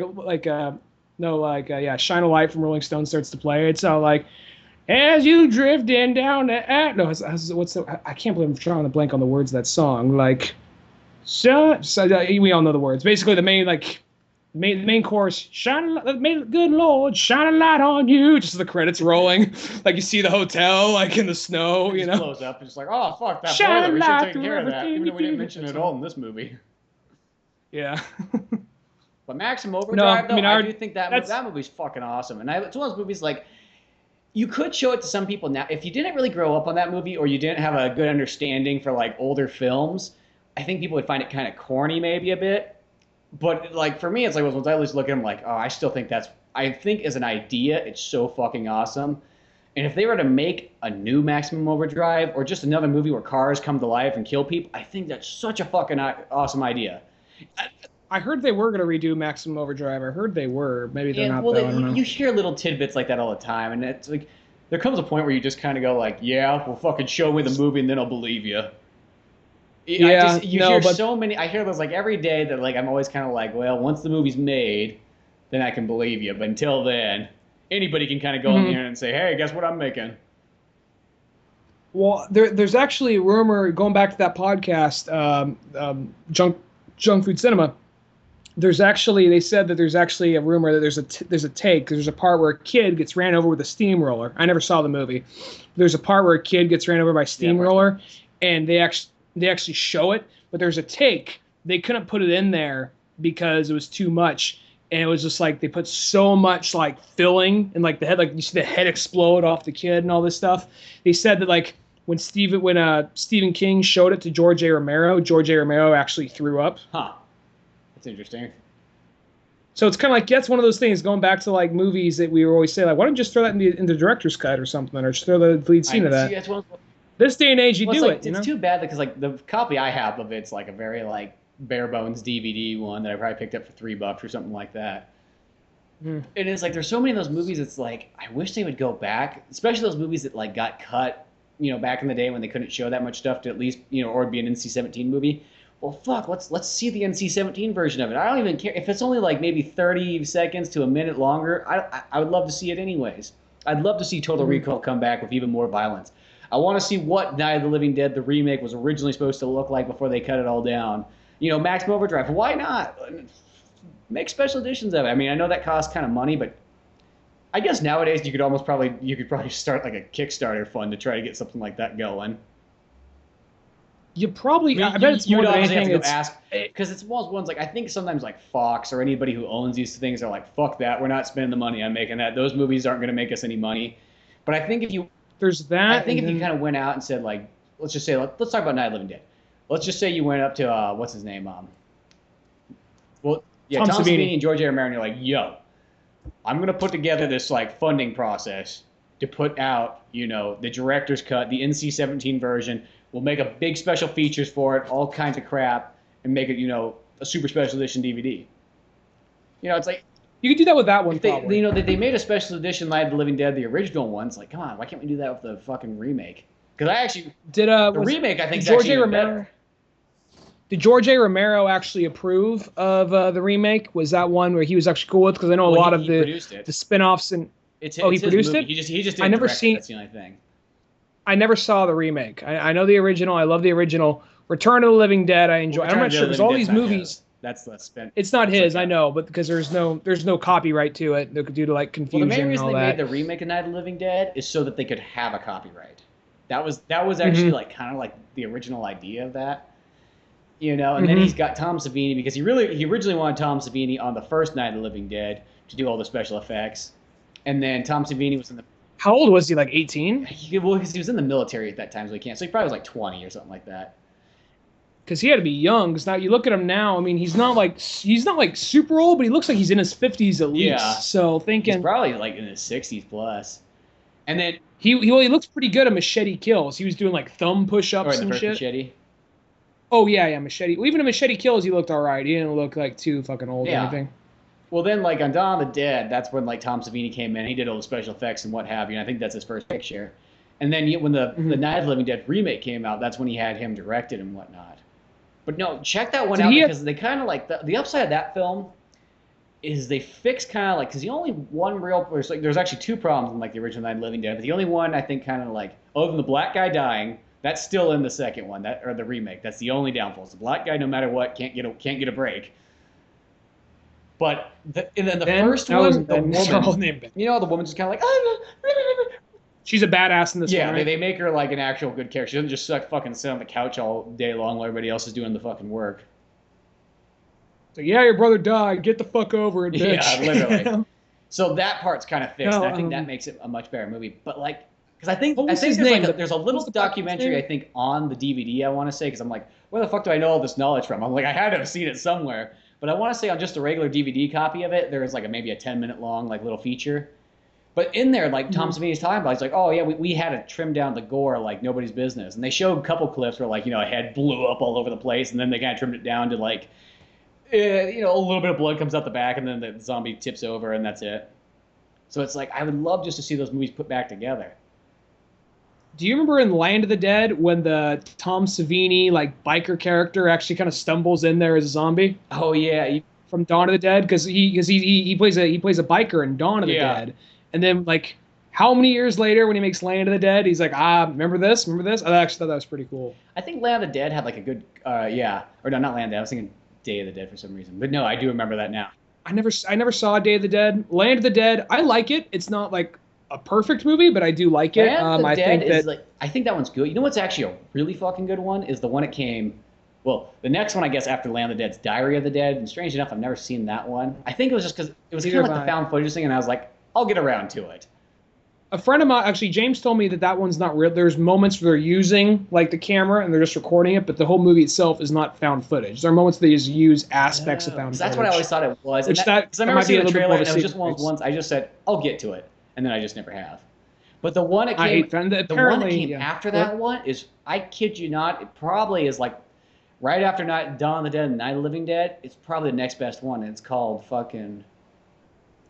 a Light from Rolling Stones starts to play. It's all like, as you drifting down the I can't believe I'm drawing a blank on the words of that song. Like, we all know the words. Basically, the main chorus, may the good Lord shine a light on you. Just the credits rolling, like you see the hotel, like in the snow, It you just know. blows up. It's just like, oh fuck that Shine a boiler. We should have light taken through care of that, everything even you though we didn't do. mention it That's at all in this movie. Yeah. But Maximum Overdrive, No, though, I mean, I do think that's that movie's fucking awesome. And it's one of those movies like you could show it to some people now if you didn't really grow up on that movie or you didn't have a good understanding for like older films. I think people would find it kind of corny, maybe a bit. But like for me, it's like once I at least look at them, like, oh, I still think I think as an idea, it's so fucking awesome. And if they were to make a new Maximum Overdrive or just another movie where cars come to life and kill people, I think that's such a fucking awesome idea. I heard they were going to redo Maximum Overdrive. I heard they were. Maybe they're And not well, though. I don't you know. hear little tidbits like that all the time, and it's like there comes a point where you just kind of go like, yeah, well, fucking show me the movie and then I'll believe you. Yeah, You no, hear but so many. I hear those like every day that like I'm always kind of like, well, once the movie's made, then I can believe you. But until then, anybody can kind of go on the internet and say, hey, guess what I'm making? well, there's actually a rumor going back to that podcast, Junk Food Cinema. They said that there's actually a rumor that there's a take. There's a part where a kid gets ran over with a steamroller. I never saw the movie. There's a part where a kid gets ran over by a steamroller, and they actually show it. But there's a take. They couldn't put it in there because it was too much, and it was just like they put so much like filling and like the head, like you see the head explode off the kid and all this stuff. They said that like when Stephen King showed it to George A. Romero actually threw up. Huh. That's interesting. So it's kind of like that's one of those things going back to like movies that we always say like, why don't you just throw that in the director's cut or something, or just throw the lead scene of that. This day and age, you do like, it. It's too bad because like the copy I have of it's like a very like bare bones DVD one that I probably picked up for $3 or something like that. And it's like there's so many of those movies. It's like I wish they would go back, especially those movies that like got cut, back in the day when they couldn't show that much stuff to at least or it'd be an NC-17 movie. Well, fuck, let's see the NC-17 version of it. I don't even care if it's only like maybe 30 seconds to a minute longer. I would love to see it anyways. I'd love to see Total Recall come back with even more violence. I want to see what Night of the Living Dead, the remake, was originally supposed to look like before they cut it all down. Maximum Overdrive. Why not? Make special editions of it. I mean, I know that costs kind of money, but I guess nowadays you could probably start like a Kickstarter fund to try to get something like that going. You probably, I bet it's more than anything. Have to go ask because it's one of those ones like I think sometimes like Fox or anybody who owns these things are like, fuck that, we're not spending the money on making that. Those movies aren't going to make us any money. But I think if you kind of went out and said like, let's just say let's talk about Night of the Living Dead. Let's just say you went up to what's his name? Tom Savini and George A. Romero, and you're like, yo, I'm going to put together this like funding process to put out the director's cut, the NC-17 version. We'll make a big special features for it, all kinds of crap, and make it, a super special edition DVD. It's like you could do that with that one. They made a special edition Night of the Living Dead, the original one. It's like, come on, why can't we do that with the fucking remake? Because I actually did the remake. I think George A. Romero. Did George A. Romero actually approve of the remake? Was that one where he was actually cool with? Because I know a lot of the spin-offs and he produced it. He just didn't direct it. That's the only thing. I never saw the remake. I know the original. I love the original. Return of the Living Dead. I enjoy. I'm not sure because all these movies. That's spent. It's not his. I know, but because there's no copyright to it due to like confusion. Well, the main reason and all they that. made the remake of Night of the Living Dead is so that they could have a copyright. That was actually like kind of like the original idea of that. And then he's got Tom Savini because he originally wanted Tom Savini on the first Night of the Living Dead to do all the special effects, and then Tom Savini was in the. How old was he? Like 18? Well, because he was in the military at that time, so he can't. So he probably was like 20 or something like that. Because he had to be young. Because now you look at him now. I mean, he's not like super old, but he looks like he's in his 50s at least. Yeah. So thinking he's probably like in his 60s plus. And then he looks pretty good at Machete Kills. He was doing like thumb push-ups and shit. Machete. Oh yeah, Machete. Well, even in Machete Kills, he looked all right. He didn't look like too fucking old or anything. Well, then, like, on Dawn of the Dead, that's when, like, Tom Savini came in. He did all the special effects and what have you, and I think that's his first picture. And then when the Night of the Living Dead remake came out, that's when he had him directed and whatnot. But no, check that one out because they kind of, like, the upside of that film is they fix kind of, like, because the only one there's actually two problems in, like, the original Night of the Living Dead, but the only one, I think, kind of, like, other than the black guy dying, that's still in the second one, or the remake. That's the only downfall. The black guy, no matter what, can't get a break. But in the Ben? first That one, wasn't the Ben. That's her whole woman, name, Ben. the woman's just kind of like, "Ah, She's a badass in this yeah, one, right? they make her like an actual good character. She doesn't just fucking sit on the couch all day long while everybody else is doing the fucking work. So, yeah, your brother died. Get the fuck over it, bitch. Yeah, literally. You know? So that part's kind of fixed, No, and I think that makes it a much better movie. But like, because what I was think his name? there's a What was little the fuck his documentary name? I think on the DVD I want to say because I'm like, where the fuck do I know all this knowledge from? I'm like, I had to have seen it somewhere, but I want to say on just a regular DVD copy of it, there is like maybe a 10-minute long like little feature. But in there, like Tom Savini's talking about, he's like, oh yeah, we had to trim down the gore like nobody's business, and they showed a couple clips where like a head blew up all over the place, and then they kind of trimmed it down to like, a little bit of blood comes out the back, and then the zombie tips over, and that's it. So it's like I would love just to see those movies put back together. Do you remember in Land of the Dead when the Tom Savini like biker character actually kind of stumbles in there as a zombie? Oh yeah, From Dawn of the Dead, because he plays a biker in Dawn of the Dead, and then like how many years later when he makes Land of the Dead, he's like, remember this? I actually thought that was pretty cool. I think Land of the Dead had like a good or no, not Land of the Dead. I was thinking Day of the Dead for some reason, but no, I do remember that now. I never saw Day of the Dead. Land of the Dead, I like it. It's not like a perfect movie, but I do like it. Land of the Dead think that is like I think that one's good. You know what's actually a really fucking good one is the one that came. Well, the next one I guess after Land of the Dead's Diary of the Dead, and strange enough, I've never seen that one. I think it was just because it was kind of like the found footage thing, and I was like, I'll get around to it. a friend of mine, actually, James told me that one's not real. There's moments where they're using like the camera and they're just recording it, but the whole movie itself is not found footage. There are moments they just use aspects of found footage. That's what I always thought it was. Which Because I remember seeing the trailer, and it was just one of those ones I just said, I'll get to it, and then I just never have. But the one that came, after that one is, I kid you not, it probably is like right after Dawn of the Dead and Night of the Living Dead. It's probably the next best one, and it's called fucking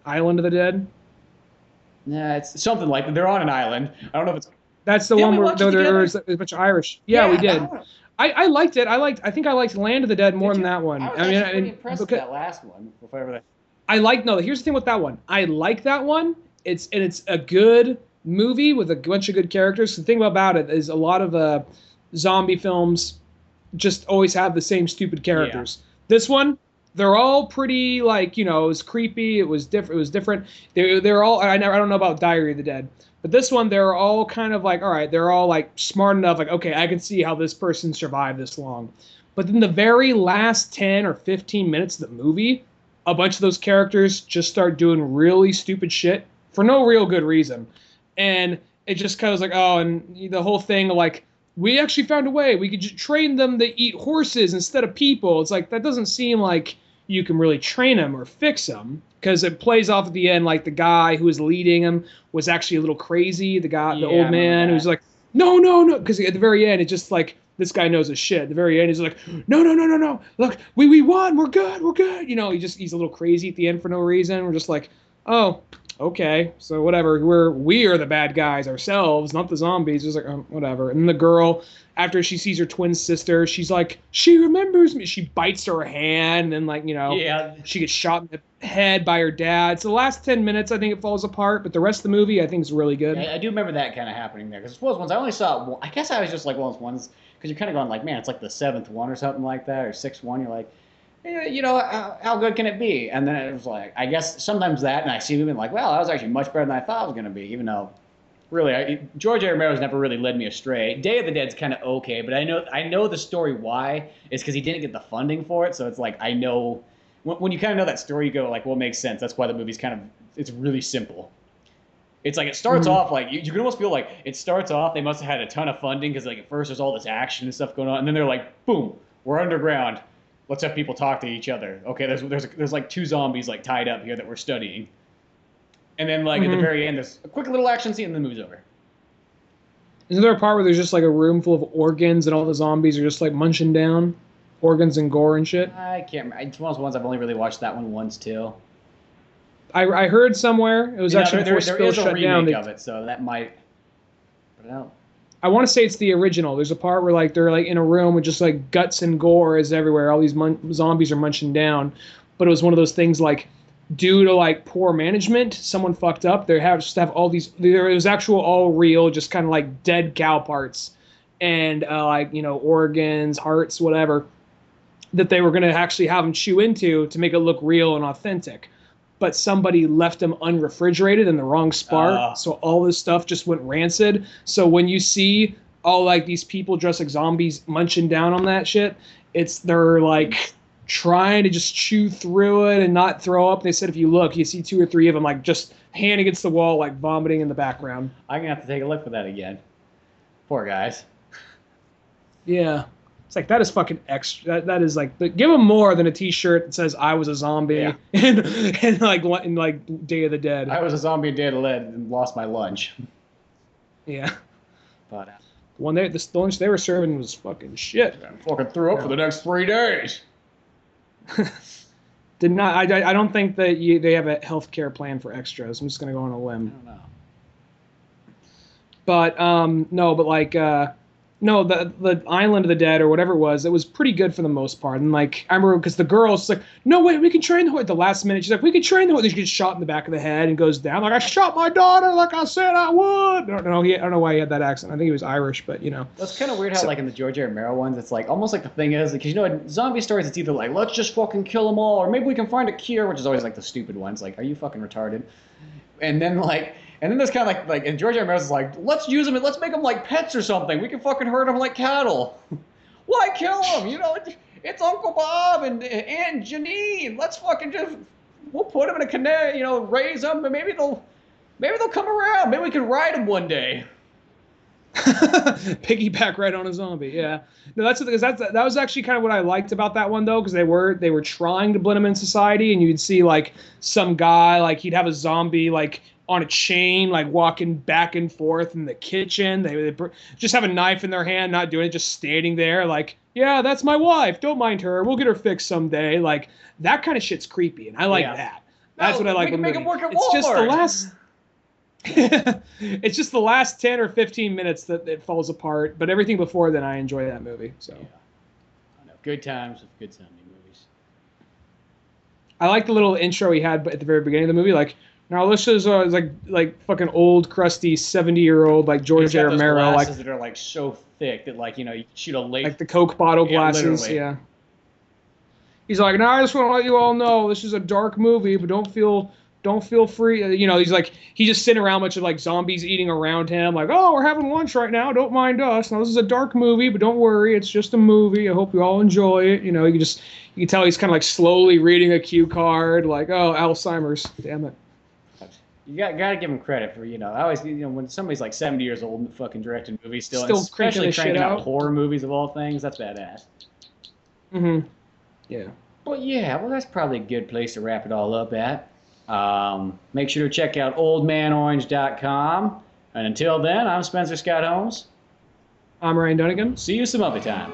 Island of the Dead. Nah, it's something like they're on an island. I don't know if it's. That's the one where there's a bunch of Irish. Yeah, we did. I liked it. I think I liked Land of the Dead more than that one. I was pretty impressed with that last one. Here's the thing with that one. I like that one. It's a good movie with a bunch of good characters. The thing about it is a lot of zombie films just always have the same stupid characters. Yeah. This one, they're all pretty like, it was creepy. It was different. They're all. I don't know about Diary of the Dead, but this one, they're all kind of like, all right, they're all like smart enough. Like, okay, I can see how this person survived this long. But then the very last 10 or 15 minutes of the movie, a bunch of those characters just start doing really stupid shit for no real good reason. And it just kind of was like, oh, and the whole thing, like, we actually found a way. We could just train them to eat horses instead of people. It's like, that doesn't seem like you can really train them or fix them, because it plays off at the end like the guy who was leading him was actually a little crazy. The old man who's like, no, because at the very end, it's just like, this guy knows his shit. At the very end, he's like, no. Look, we won. We're good. He's a little crazy at the end for no reason. We're just like, oh, okay, so whatever. We are the bad guys ourselves, not the zombies. It's like, oh, whatever. And the girl, after she sees her twin sister, she's like, she remembers me. She bites her hand, and then she gets shot in the head by her dad. So the last 10 minutes, I think it falls apart, but the rest of the movie, I think, is really good. Yeah, I do remember that kind of happening there, because it's one of those ones I only saw. I guess I was just like one of those ones, because you're kind of going like, man, it's like the 7th one or something like that, or 6th one. You're like, how good can it be? And then it was like, I guess sometimes that, and I see them like, well, that was actually much better than I thought it was going to be, even though, really, George A. Romero's never really led me astray. Day of the Dead's kind of okay, but I know the story why is because he didn't get the funding for it, so it's like, I know, when you kind of know that story, you go like, well, it makes sense. That's why the movie's it's really simple. It's like, it starts off like, you can almost feel like it starts off, they must have had a ton of funding, because like at first there's all this action and stuff going on, and then they're like, boom, we're underground. Let's have people talk to each other. Okay, there's like 2 zombies like tied up here that we're studying. And then like at the very end, there's a quick little action scene and then the movie's over. Isn't there a part where there's just like a room full of organs and all the zombies are just like munching down organs and gore and shit? I can't remember. It's one of those ones I've only really watched that one once too. I heard somewhere, it was actually before Spill shut down. There is a remake of it, so that might put it out. I want to say it's the original. There's a part where like they're like in a room with just like guts and gore is everywhere. All these zombies are munching down, but it was one of those things like, due to like poor management, someone fucked up. They have all these. It was actual all real, just kind of like dead cow parts, and organs, hearts, whatever. that they were going to actually have him chew into to make it look real and authentic. But somebody left them unrefrigerated in the wrong spot, so all this stuff just went rancid. So when you see all like these people dressed like zombies munching down on that shit, they're like trying to just chew through it and not throw up. They said if you look, you see 2 or 3 of them like just hand against the wall, like vomiting in the background. I'm gonna have to take a look for that again. Poor guys. Yeah. It's like, that is fucking extra. That is like, give them more than a T-shirt that says "I was a zombie" and like Day of the Dead. I was a zombie in Day of the Dead and lost my lunch. Yeah. But the lunch they were serving was fucking shit. I fucking threw up for the next 3 days. Did not. I don't think that they have a healthcare plan for extras. I'm just gonna go on a limb. I don't know. But no, but like. No, the Island of the Dead or whatever it was pretty good for the most part. And like, I remember because the girl's like, no, wait, we can train the horse. At the last minute, she's like, we can train the horse. Then she gets shot in the back of the head and goes down. Like, I shot my daughter like I said I would. I don't know why he had that accent. I think he was Irish, but you know. That's kind of weird how like in the George A. Romero ones, it's like almost like the thing is, because you know in zombie stories, it's either like, let's just fucking kill them all, or maybe we can find a cure, which is always like the stupid ones. Like, are you fucking retarded? And then there's kind of like and George A. Romero's is like, let's use them and let's make them like pets or something. We can fucking herd them like cattle. Why kill them? You know, it's Uncle Bob and Aunt Janine. Let's fucking we'll put them in a canoe, you know, raise them, and maybe they'll come around. Maybe we can ride them one day. Piggyback right on a zombie, yeah. No, that was actually kind of what I liked about that one though, because they were trying to blend them in society, and you'd see like some guy like he'd have a zombie like on a chain, like walking back and forth in the kitchen. They just have a knife in their hand, not doing it, just standing there, like, yeah, that's my wife. Don't mind her. We'll get her fixed someday. Like that kind of shit's creepy, and I like that. That's what I like. We can make it work at Walmart. It's just the last. It's just the last 10 or 15 minutes that it falls apart, but everything before then I enjoy that movie. So yeah. I know. Good times with good sounding movies. I like the little intro he had at the very beginning of the movie, like, now this is like fucking old crusty 70-year-old like George A. Romero, like that are like so thick that like, you know, you shoot a lake, like the Coke bottle glasses. Yeah. He's like, now I just want to let you all know this is a dark movie, but don't feel free. You know, he's just sitting around, much of like zombies eating around him. Like, oh, we're having lunch right now. Don't mind us. Now this is a dark movie, but don't worry, it's just a movie. I hope you all enjoy it. You know, you can tell he's kind of like slowly reading a cue card. Like, oh, Alzheimer's. Damn it. You gotta give him credit for, you know, I always, you know, when somebody's like 70 years old and fucking directing movies still especially cranking out horror movies of all things, that's badass. Mm-hmm. Yeah. Well, yeah, well, that's probably a good place to wrap it all up at. Make sure to check out oldmanorange.com. And until then, I'm Spencer Scott Holmes. I'm Ryan Dunigan. See you some other time.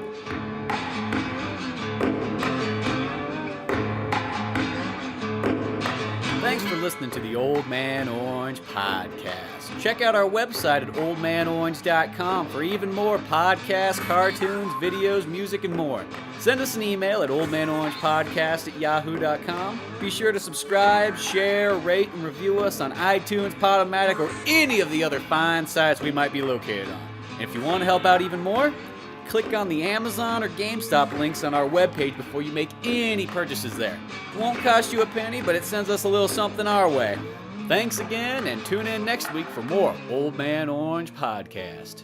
Thanks for listening to the Old Man Orange podcast. Check out our website at oldmanorange.com for even more podcasts, cartoons, videos, music, and more. Send us an email at oldmanorangepodcast@yahoo.com. Be sure to subscribe, share, rate, and review us on iTunes, Podomatic, or any of the other fine sites we might be located on. And if you want to help out even more, click on the Amazon or GameStop links on our webpage before you make any purchases there. It won't cost you a penny, but it sends us a little something our way. Thanks again, and tune in next week for more Old Man Orange Podcast.